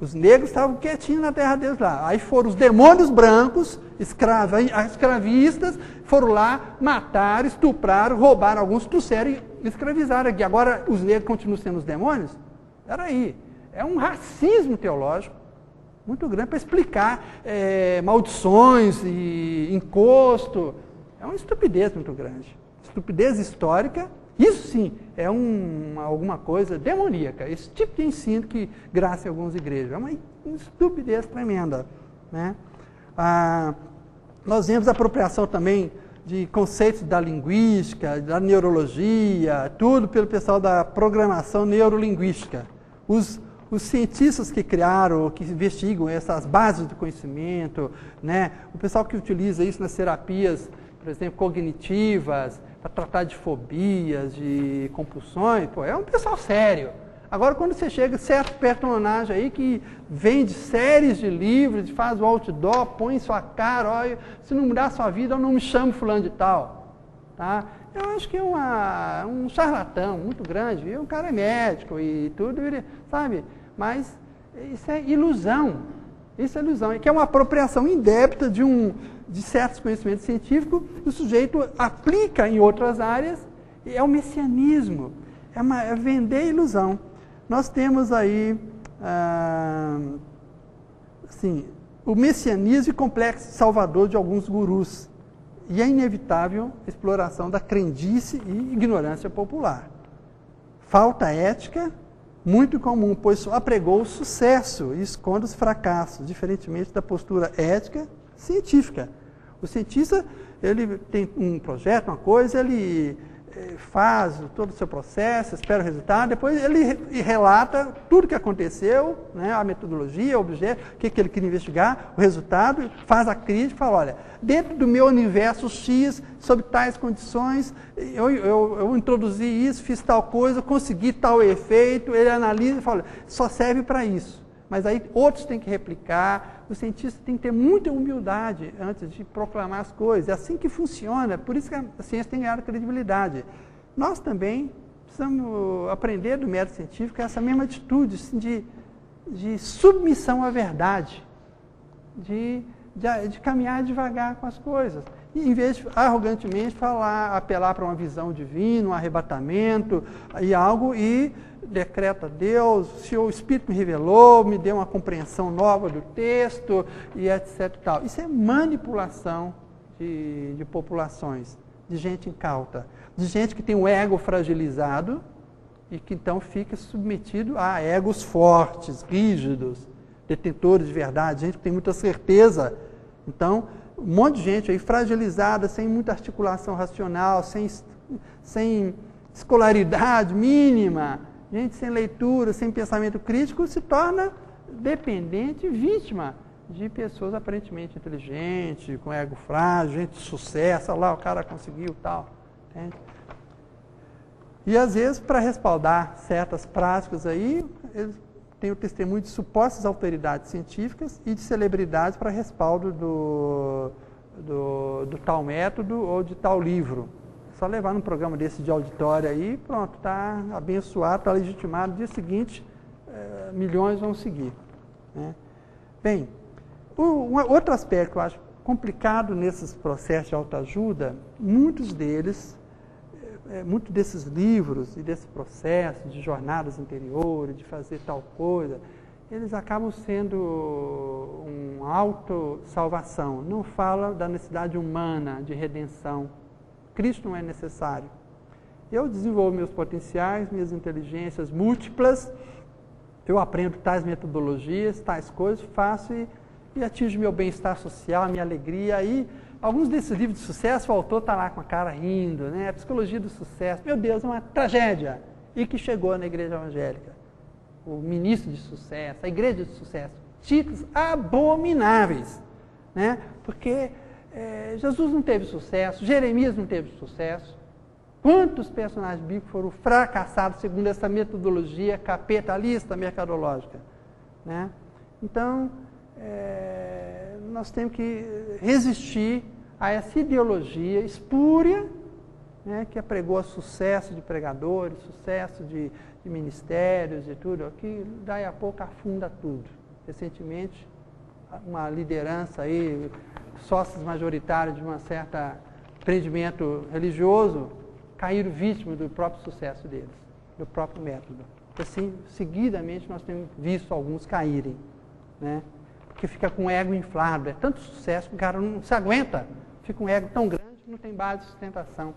os negros estavam quietinhos na terra deles lá, aí foram os demônios brancos, escravistas, foram lá, mataram, estupraram, roubaram alguns, trouxeram e escravizaram aqui. Agora os negros continuam sendo os demônios? Peraí, é um racismo teológico muito grande para explicar maldições e encosto. É uma estupidez muito grande. Estupidez histórica, isso sim, é alguma coisa demoníaca. Esse tipo de ensino que graça em algumas igrejas. É uma estupidez tremenda, né? Nós vemos a apropriação também de conceitos da linguística, da neurologia, tudo pelo pessoal da programação neurolinguística. Os cientistas que criaram, que investigam essas bases do conhecimento, né? O pessoal que utiliza isso nas terapias, por exemplo, cognitivas, para tratar de fobias, de compulsões, é um pessoal sério. Agora, quando você chega, certo personagem aí que vende séries de livros, faz o outdoor, põe sua cara, olha, se não mudar a sua vida, eu não me chamo fulano de tal. Tá? Eu acho que é um charlatão muito grande. E o cara é médico e tudo, sabe? Mas isso é ilusão. Isso é ilusão. Que é uma apropriação indébita de certos conhecimentos científicos, o sujeito aplica em outras áreas, e é o messianismo. É vender ilusão. Nós temos aí, o messianismo e complexo salvador de alguns gurus. E a inevitável exploração da crendice e ignorância popular. Falta ética, muito comum, pois só apregou o sucesso e esconde os fracassos, diferentemente da postura ética científica. O cientista, ele tem um projeto, uma coisa, ele faz todo o seu processo, espera o resultado, depois ele relata tudo o que aconteceu, né, a metodologia, o objeto, o que ele queria investigar, o resultado, faz a crítica e fala, olha, dentro do meu universo X, sob tais condições, eu introduzi isso, fiz tal coisa, consegui tal efeito, ele analisa e fala, só serve para isso. Mas aí outros têm que replicar, o cientista tem que ter muita humildade antes de proclamar as coisas. É assim que funciona, por isso que a ciência tem ganhado credibilidade. Nós também precisamos aprender do método científico essa mesma atitude assim, de submissão à verdade, de caminhar devagar com as coisas. e, em vez de arrogantemente apelar para uma visão divina, um arrebatamento e algo, e decreta Deus, se o Espírito me revelou, me deu uma compreensão nova do texto, e etc. Tal. Isso é manipulação de populações, de gente incauta, de gente que tem o ego fragilizado e que então fica submetido a egos fortes, rígidos, detentores de verdade, gente que tem muita certeza. Então, um monte de gente aí fragilizada, sem muita articulação racional, sem escolaridade mínima, gente sem leitura, sem pensamento crítico, se torna dependente e vítima de pessoas aparentemente inteligentes, com ego frágil, gente de sucesso, olha lá, o cara conseguiu tal. Entende? E às vezes, para respaldar certas práticas aí, eles têm o testemunho de supostas autoridades científicas e de celebridades para respaldo do tal método ou de tal livro. É só levar num programa desse de auditório aí, pronto, está abençoado, está legitimado, no dia seguinte, milhões vão seguir. Né? Bem, outro aspecto que eu acho complicado nesses processos de autoajuda, muitos desses livros e desse processo de jornadas interiores, de fazer tal coisa, eles acabam sendo uma autossalvação. Não fala da necessidade humana de redenção. Cristo não é necessário. Eu desenvolvo meus potenciais, minhas inteligências múltiplas, eu aprendo tais metodologias, tais coisas, faço e atinjo meu bem-estar social, minha alegria. Aí, alguns desses livros de sucesso, o autor está lá com a cara rindo, né? A psicologia do sucesso, meu Deus, é uma tragédia. E que chegou na igreja evangélica. O ministro de sucesso, a igreja de sucesso. Títulos abomináveis, né? Porque Jesus não teve sucesso, Jeremias não teve sucesso. Quantos personagens bíblicos foram fracassados segundo essa metodologia capitalista mercadológica, né? Então, nós temos que resistir a essa ideologia espúria, né, que apregou sucesso de pregadores, sucesso de ministérios e tudo, que daí a pouco afunda tudo. Recentemente, uma liderança aí, sócios majoritários de um certo empreendimento religioso, caíram vítimas do próprio sucesso deles, do próprio método. Assim, seguidamente, nós temos visto alguns caírem, né? Porque fica com o ego inflado, é tanto sucesso que o cara não se aguenta, fica um ego tão grande que não tem base de sustentação.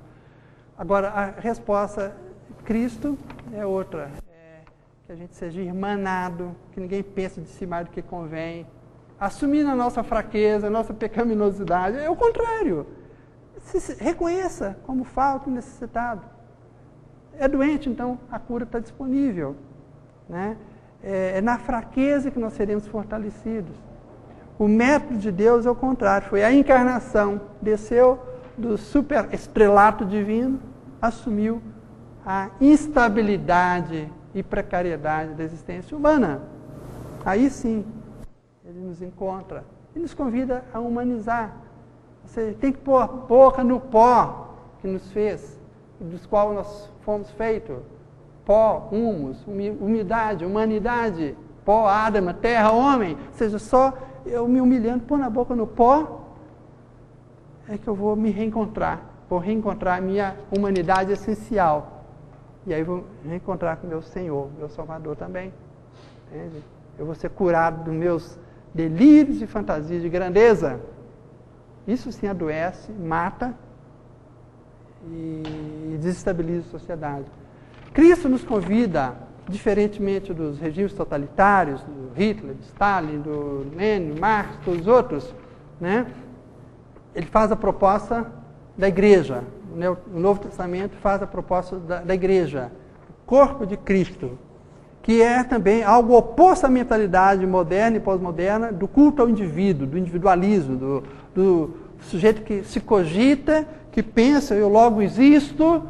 Agora, a resposta de Cristo é outra, que a gente seja irmanado, que ninguém pense de si mais do que convém, assumindo a nossa fraqueza, a nossa pecaminosidade, é o contrário. Se reconheça como falto e necessitado. É doente, então a cura está disponível, né? É na fraqueza que nós seremos fortalecidos. O método de Deus é o contrário, foi a encarnação, desceu do superestrelato divino, assumiu a instabilidade e precariedade da existência humana. Aí sim, ele nos encontra e nos convida a humanizar. Você tem que pôr a boca no pó que nos fez, dos qual nós fomos feitos. Pó, humus, umidade, humanidade, pó, Adama, terra, homem. Ou seja, só eu me humilhando, pôr na boca no pó, é que eu vou me reencontrar. Vou reencontrar a minha humanidade essencial. E aí vou reencontrar com meu Senhor, meu Salvador também. Entende? Eu vou ser curado dos meus delírios e fantasias de grandeza. Isso sim adoece, mata e desestabiliza a sociedade. Cristo nos convida, diferentemente dos regimes totalitários, do Hitler, de Stalin, do Lenin, Marx, todos os outros, né? Ele faz a proposta da igreja. O Novo Testamento faz a proposta da igreja, o corpo de Cristo, que é também algo oposto à mentalidade moderna e pós-moderna do culto ao indivíduo, do individualismo, do sujeito que se cogita, que pensa, eu logo existo,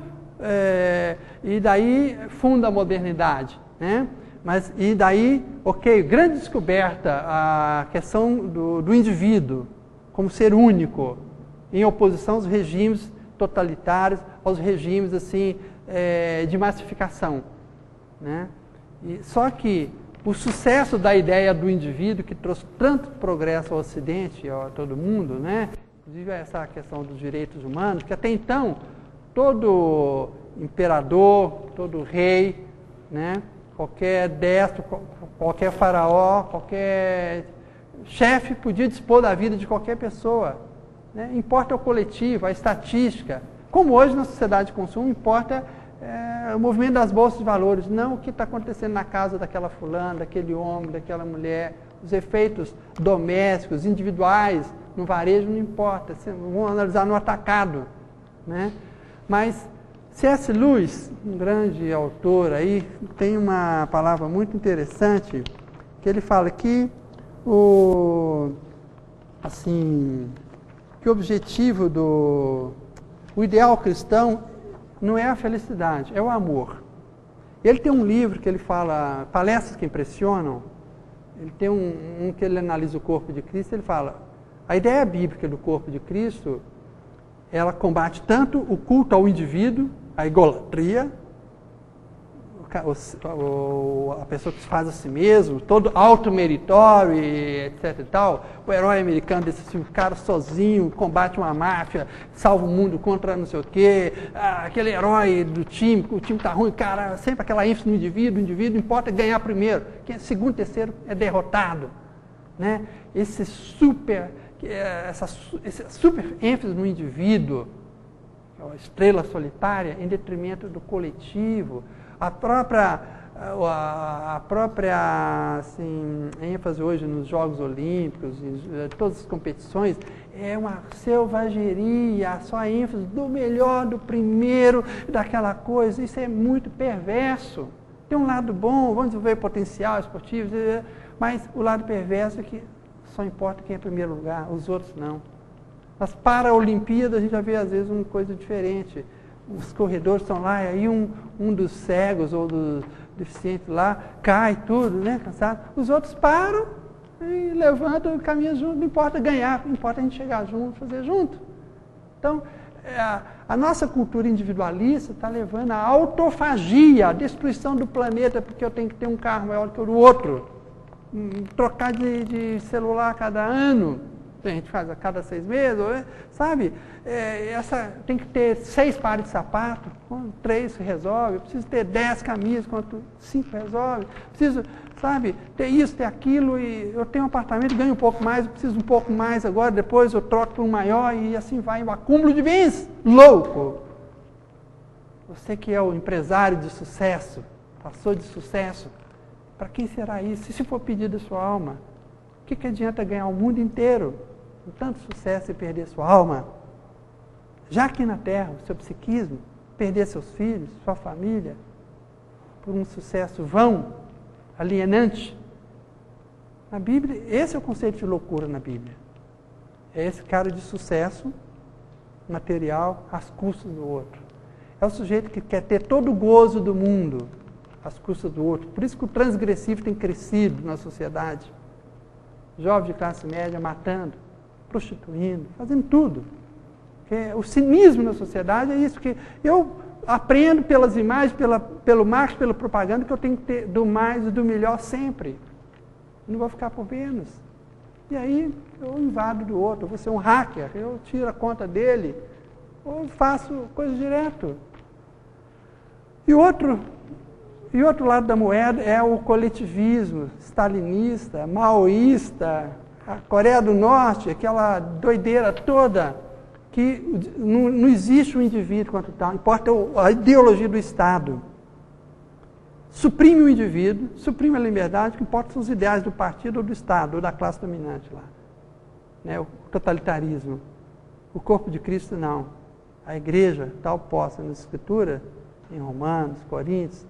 e daí funda a modernidade, né? Mas, e daí, ok, grande descoberta, a questão do indivíduo como ser único, em oposição aos regimes totalitários, aos regimes assim, de massificação, né? Só que o sucesso da ideia do indivíduo, que trouxe tanto progresso ao Ocidente e a todo mundo, né? inclusive essa questão dos direitos humanos, que até então todo imperador, todo rei, né, qualquer destro, qualquer faraó, qualquer chefe podia dispor da vida de qualquer pessoa. Né? Importa o coletivo, a estatística. Como hoje na sociedade de consumo, importa o movimento das bolsas de valores, não o que está acontecendo na casa daquela fulana, daquele homem, daquela mulher. Os efeitos domésticos, individuais, no varejo não importa, vamos analisar no atacado. Né? Mas C.S. Lewis, um grande autor aí, tem uma palavra muito interessante, que ele fala que o objetivo o ideal cristão não é a felicidade, é o amor. Ele tem um livro que ele fala, Palestras que Impressionam, ele tem um que ele analisa o corpo de Cristo, ele fala, a ideia bíblica do corpo de Cristo, ela combate tanto o culto ao indivíduo, a idolatria, a pessoa que se faz a si mesmo, todo auto-meritório, etc e tal, o herói americano desse filme, cara sozinho, combate uma máfia, salva o mundo contra não sei o quê, aquele herói do time, o time está ruim, cara, sempre aquela ênfase no indivíduo, o indivíduo importa ganhar primeiro, quem é segundo, terceiro é derrotado. Né? Essa super ênfase no indivíduo, a estrela solitária, em detrimento do coletivo, a própria ênfase hoje nos Jogos Olímpicos, em todas as competições, é uma selvageria, só a ênfase do melhor, do primeiro, daquela coisa. Isso é muito perverso. Tem um lado bom, vamos desenvolver potencial esportivo, mas o lado perverso é que só importa quem é em primeiro lugar, os outros não. Nas Paralimpíadas a gente já vê às vezes uma coisa diferente. Os corredores estão lá, e aí um dos cegos ou dos deficientes lá cai tudo, né, cansado. Os outros param e levantam e caminham junto. Não importa ganhar, não importa a gente chegar junto, fazer junto. Então, a nossa cultura individualista está levando à autofagia, à destruição do planeta, porque eu tenho que ter um carro maior que o outro, trocar de celular a cada ano. A gente faz a cada 6 meses, sabe? Tem que ter 6 pares de sapato, 3 resolve. Eu preciso ter 10 camisas, quanto 5 resolve. Preciso, sabe, ter isso, ter aquilo, e eu tenho um apartamento, ganho um pouco mais, eu preciso um pouco mais agora, depois eu troco por um maior, e assim vai, um acúmulo de bens louco. Você que é o empresário de sucesso, passou de sucesso, para quem será isso? E se for pedir da sua alma? O que adianta ganhar o mundo inteiro com tanto sucesso e perder sua alma? Já aqui na Terra, o seu psiquismo, perder seus filhos, sua família, por um sucesso vão, alienante. Na Bíblia, esse é o conceito de loucura na Bíblia. É esse cara de sucesso material às custas do outro. É o sujeito que quer ter todo o gozo do mundo às custas do outro. Por isso que o transgressivo tem crescido na sociedade. Jovens de classe média matando, prostituindo, fazendo tudo. O cinismo na sociedade é isso, que eu aprendo pelas imagens, pelo marketing, pela propaganda, que eu tenho que ter do mais e do melhor sempre. Eu não vou ficar por menos. E aí eu invado do outro, eu vou ser um hacker, eu tiro a conta dele, ou faço coisa direto. E outro lado da moeda é o coletivismo stalinista, maoísta, a Coreia do Norte, aquela doideira toda, que não existe um indivíduo quanto tal, importa a ideologia do Estado. Suprime o indivíduo, suprime a liberdade, o que importa são os ideais do partido ou do Estado, ou da classe dominante lá. Né? O totalitarismo. O corpo de Cristo não. A igreja está oposta na Escritura, em Romanos, Coríntios,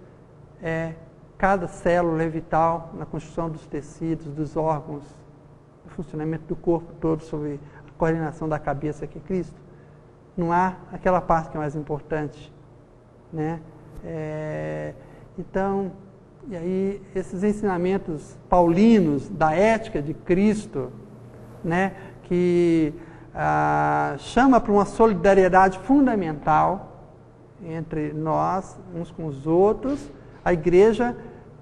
cada célula é vital na construção dos tecidos, dos órgãos, no funcionamento do corpo todo, sob a coordenação da cabeça que é Cristo. Não há aquela parte que é mais importante. Né? Então, e aí esses ensinamentos paulinos da ética de Cristo, né, que chama para uma solidariedade fundamental entre nós, uns com os outros, a igreja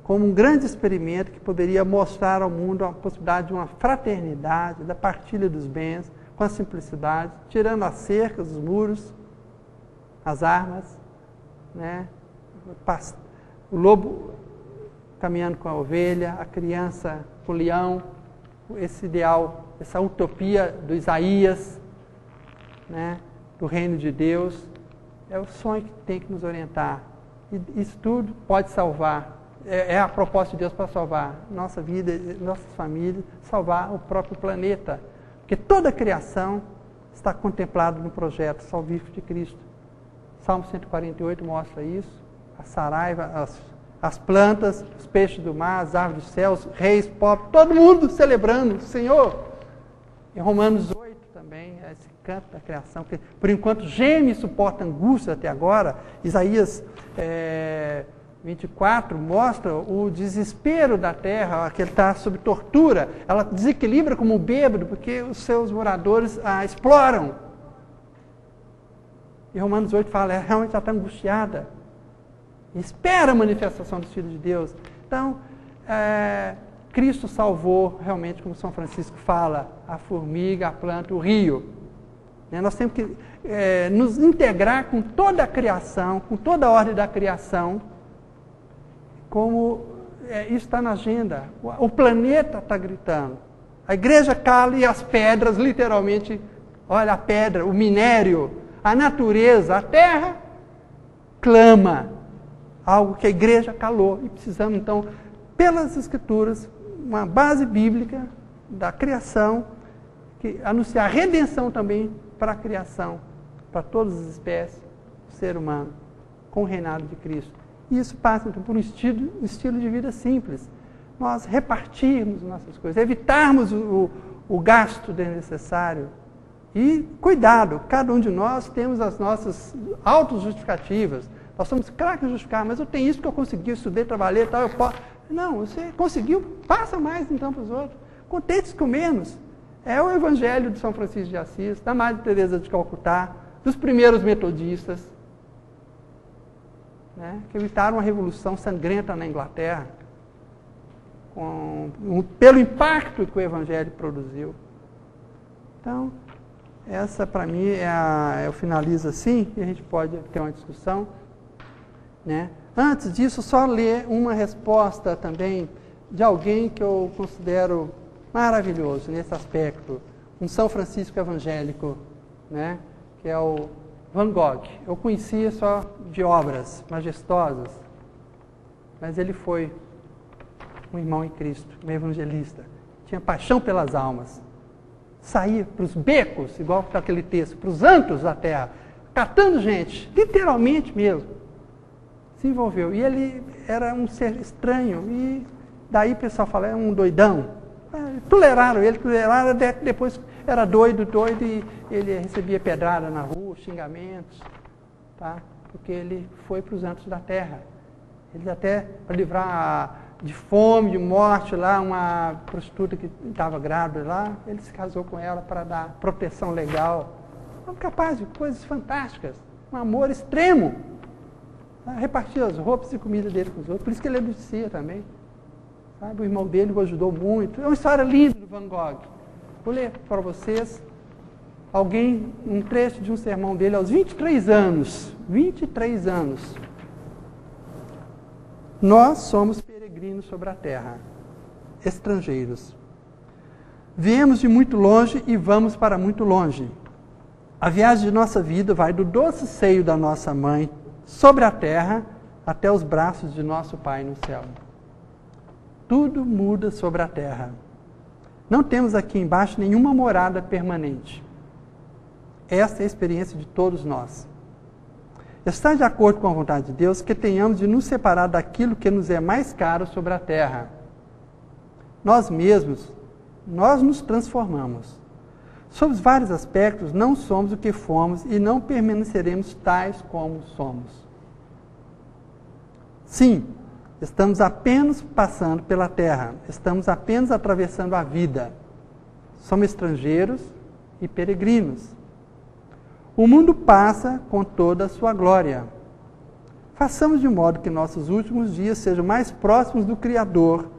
como um grande experimento que poderia mostrar ao mundo a possibilidade de uma fraternidade, da partilha dos bens, com a simplicidade, tirando as cercas, os muros, as armas, né? O lobo caminhando com a ovelha, a criança com o leão, esse ideal, essa utopia do Isaías, né? Do reino de Deus, é o sonho que tem que nos orientar. E isso tudo pode salvar, é a proposta de Deus para salvar nossa vida, nossas famílias, salvar o próprio planeta. Porque toda a criação está contemplada no projeto salvífico de Cristo. Salmo 148 mostra isso, a saraiva, as plantas, os peixes do mar, as árvores dos céus, reis, pobres, todo mundo celebrando o Senhor. Em Romanos 8 também, esse canto da criação, que por enquanto geme e suporta angústia até agora. Isaías 24 mostra o desespero da terra, que ele está sob tortura. Ela desequilibra como um bêbado, porque os seus moradores a exploram. E Romanos 8 fala, realmente ela está angustiada. Espera a manifestação dos filhos de Deus. Então, Cristo salvou, realmente, como São Francisco fala, a formiga, a planta, o rio. Nós temos que nos integrar com toda a criação, com toda a ordem da criação, como isso está na agenda. O planeta está gritando. A igreja cala e as pedras, literalmente, olha a pedra, o minério, a natureza, a terra, clama. Algo que a igreja calou. E precisamos, então, pelas Escrituras, uma base bíblica da criação, que anunciar a redenção também para a criação, para todas as espécies, do ser humano, com o reinado de Cristo. E isso passa, então, por um estilo de vida simples. Nós repartirmos nossas coisas, evitarmos o gasto desnecessário. E cuidado, cada um de nós temos as nossas autojustificativas. Nós somos craques em justificar, mas eu tenho isso que eu consegui, eu estudei, trabalhei e tal, eu posso. Não, você conseguiu, passa mais então para os outros. Contente com menos. É o Evangelho de São Francisco de Assis, da Madre Teresa de Calcutá, dos primeiros metodistas, né, que evitaram uma revolução sangrenta na Inglaterra, pelo impacto que o Evangelho produziu. Então, essa para mim eu finalizo assim, e a gente pode ter uma discussão. Né? Antes disso, só ler uma resposta também de alguém que eu considero maravilhoso nesse aspecto, um São Francisco evangélico, né? Que é o Van Gogh. Eu conhecia só de obras majestosas, mas ele foi um irmão em Cristo, um evangelista. Tinha paixão pelas almas. Saía para os becos, igual para aquele texto, para os antros da terra, catando gente, literalmente mesmo. Se envolveu. E ele era um ser estranho. E daí o pessoal fala, é um doidão. Toleraram ele, depois era doido, e ele recebia pedrada na rua, xingamentos, tá? Porque ele foi para os antros da terra. Ele até, para livrar de fome, de morte lá, uma prostituta que estava grávida lá, ele se casou com ela para dar proteção legal. Capaz de coisas fantásticas, um amor extremo. Repartia as roupas e comida dele com os outros, por isso que ele adoecia também. Sabe? O irmão dele o ajudou muito. É uma história linda do Van Gogh. Vou ler para vocês um trecho de um sermão dele aos 23 anos. 23 anos. Nós somos peregrinos sobre a terra, estrangeiros. Viemos de muito longe e vamos para muito longe. A viagem de nossa vida vai do doce seio da nossa mãe, sobre a terra, até os braços de nosso Pai no céu. Tudo muda sobre a terra. Não temos aqui embaixo nenhuma morada permanente. Esta é a experiência de todos nós. Está de acordo com a vontade de Deus que tenhamos de nos separar daquilo que nos é mais caro sobre a terra. Nós mesmos, nós nos transformamos. Sob vários aspectos, não somos o que fomos e não permaneceremos tais como somos. Sim, estamos apenas passando pela terra, estamos apenas atravessando a vida. Somos estrangeiros e peregrinos. O mundo passa com toda a sua glória. Façamos de modo que nossos últimos dias sejam mais próximos do Criador.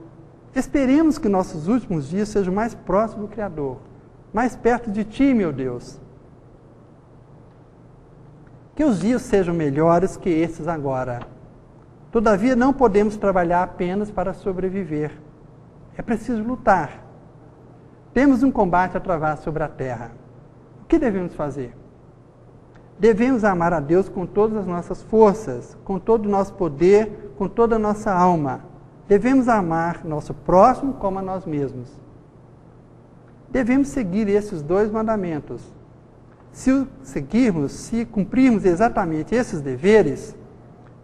Esperemos que nossos últimos dias sejam mais próximos do Criador. mais perto de Ti, meu Deus. Que os dias sejam melhores que esses agora. Todavia, não podemos trabalhar apenas para sobreviver. É preciso lutar. Temos um combate a travar sobre a terra. O que devemos fazer? Devemos amar a Deus com todas as nossas forças, com todo o nosso poder, com toda a nossa alma. Devemos amar nosso próximo como a nós mesmos. Devemos seguir esses 2 mandamentos. Se seguirmos, se cumprirmos exatamente esses deveres,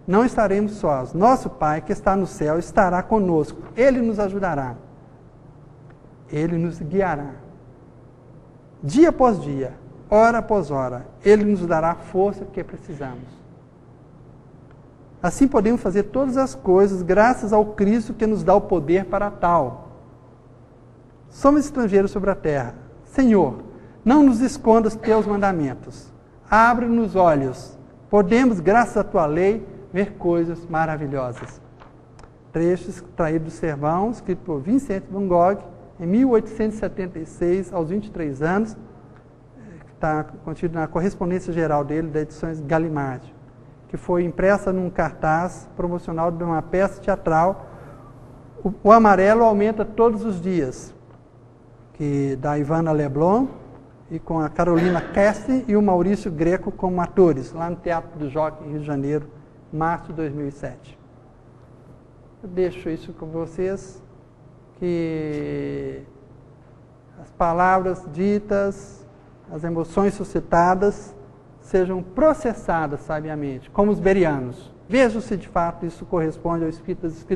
não estaremos sós. Nosso Pai, que está no céu, estará conosco. Ele nos ajudará. Ele nos guiará. Dia após dia, hora após hora, Ele nos dará a força que precisamos. Assim podemos fazer todas as coisas graças ao Cristo que nos dá o poder para tal. Somos estrangeiros sobre a terra. Senhor, não nos esconda os Teus mandamentos. Abre-nos os olhos. Podemos, graças à Tua lei, ver coisas maravilhosas. Trecho extraído do sermão, escrito por Vincent van Gogh, em 1876, aos 23 anos, está contido na correspondência geral dele, da Edições Gallimard, que foi impressa num cartaz promocional de uma peça teatral, O Amarelo Aumenta Todos os Dias, que da Ivana Leblon, e com a Carolina Kestin e o Maurício Greco como atores, lá no Teatro do Jockey, em Rio de Janeiro, março de 2007. Eu deixo isso com vocês, que as palavras ditas, as emoções suscitadas, sejam processadas sabiamente, como os berianos. Vejam se de fato isso corresponde ao espírito das Escrituras.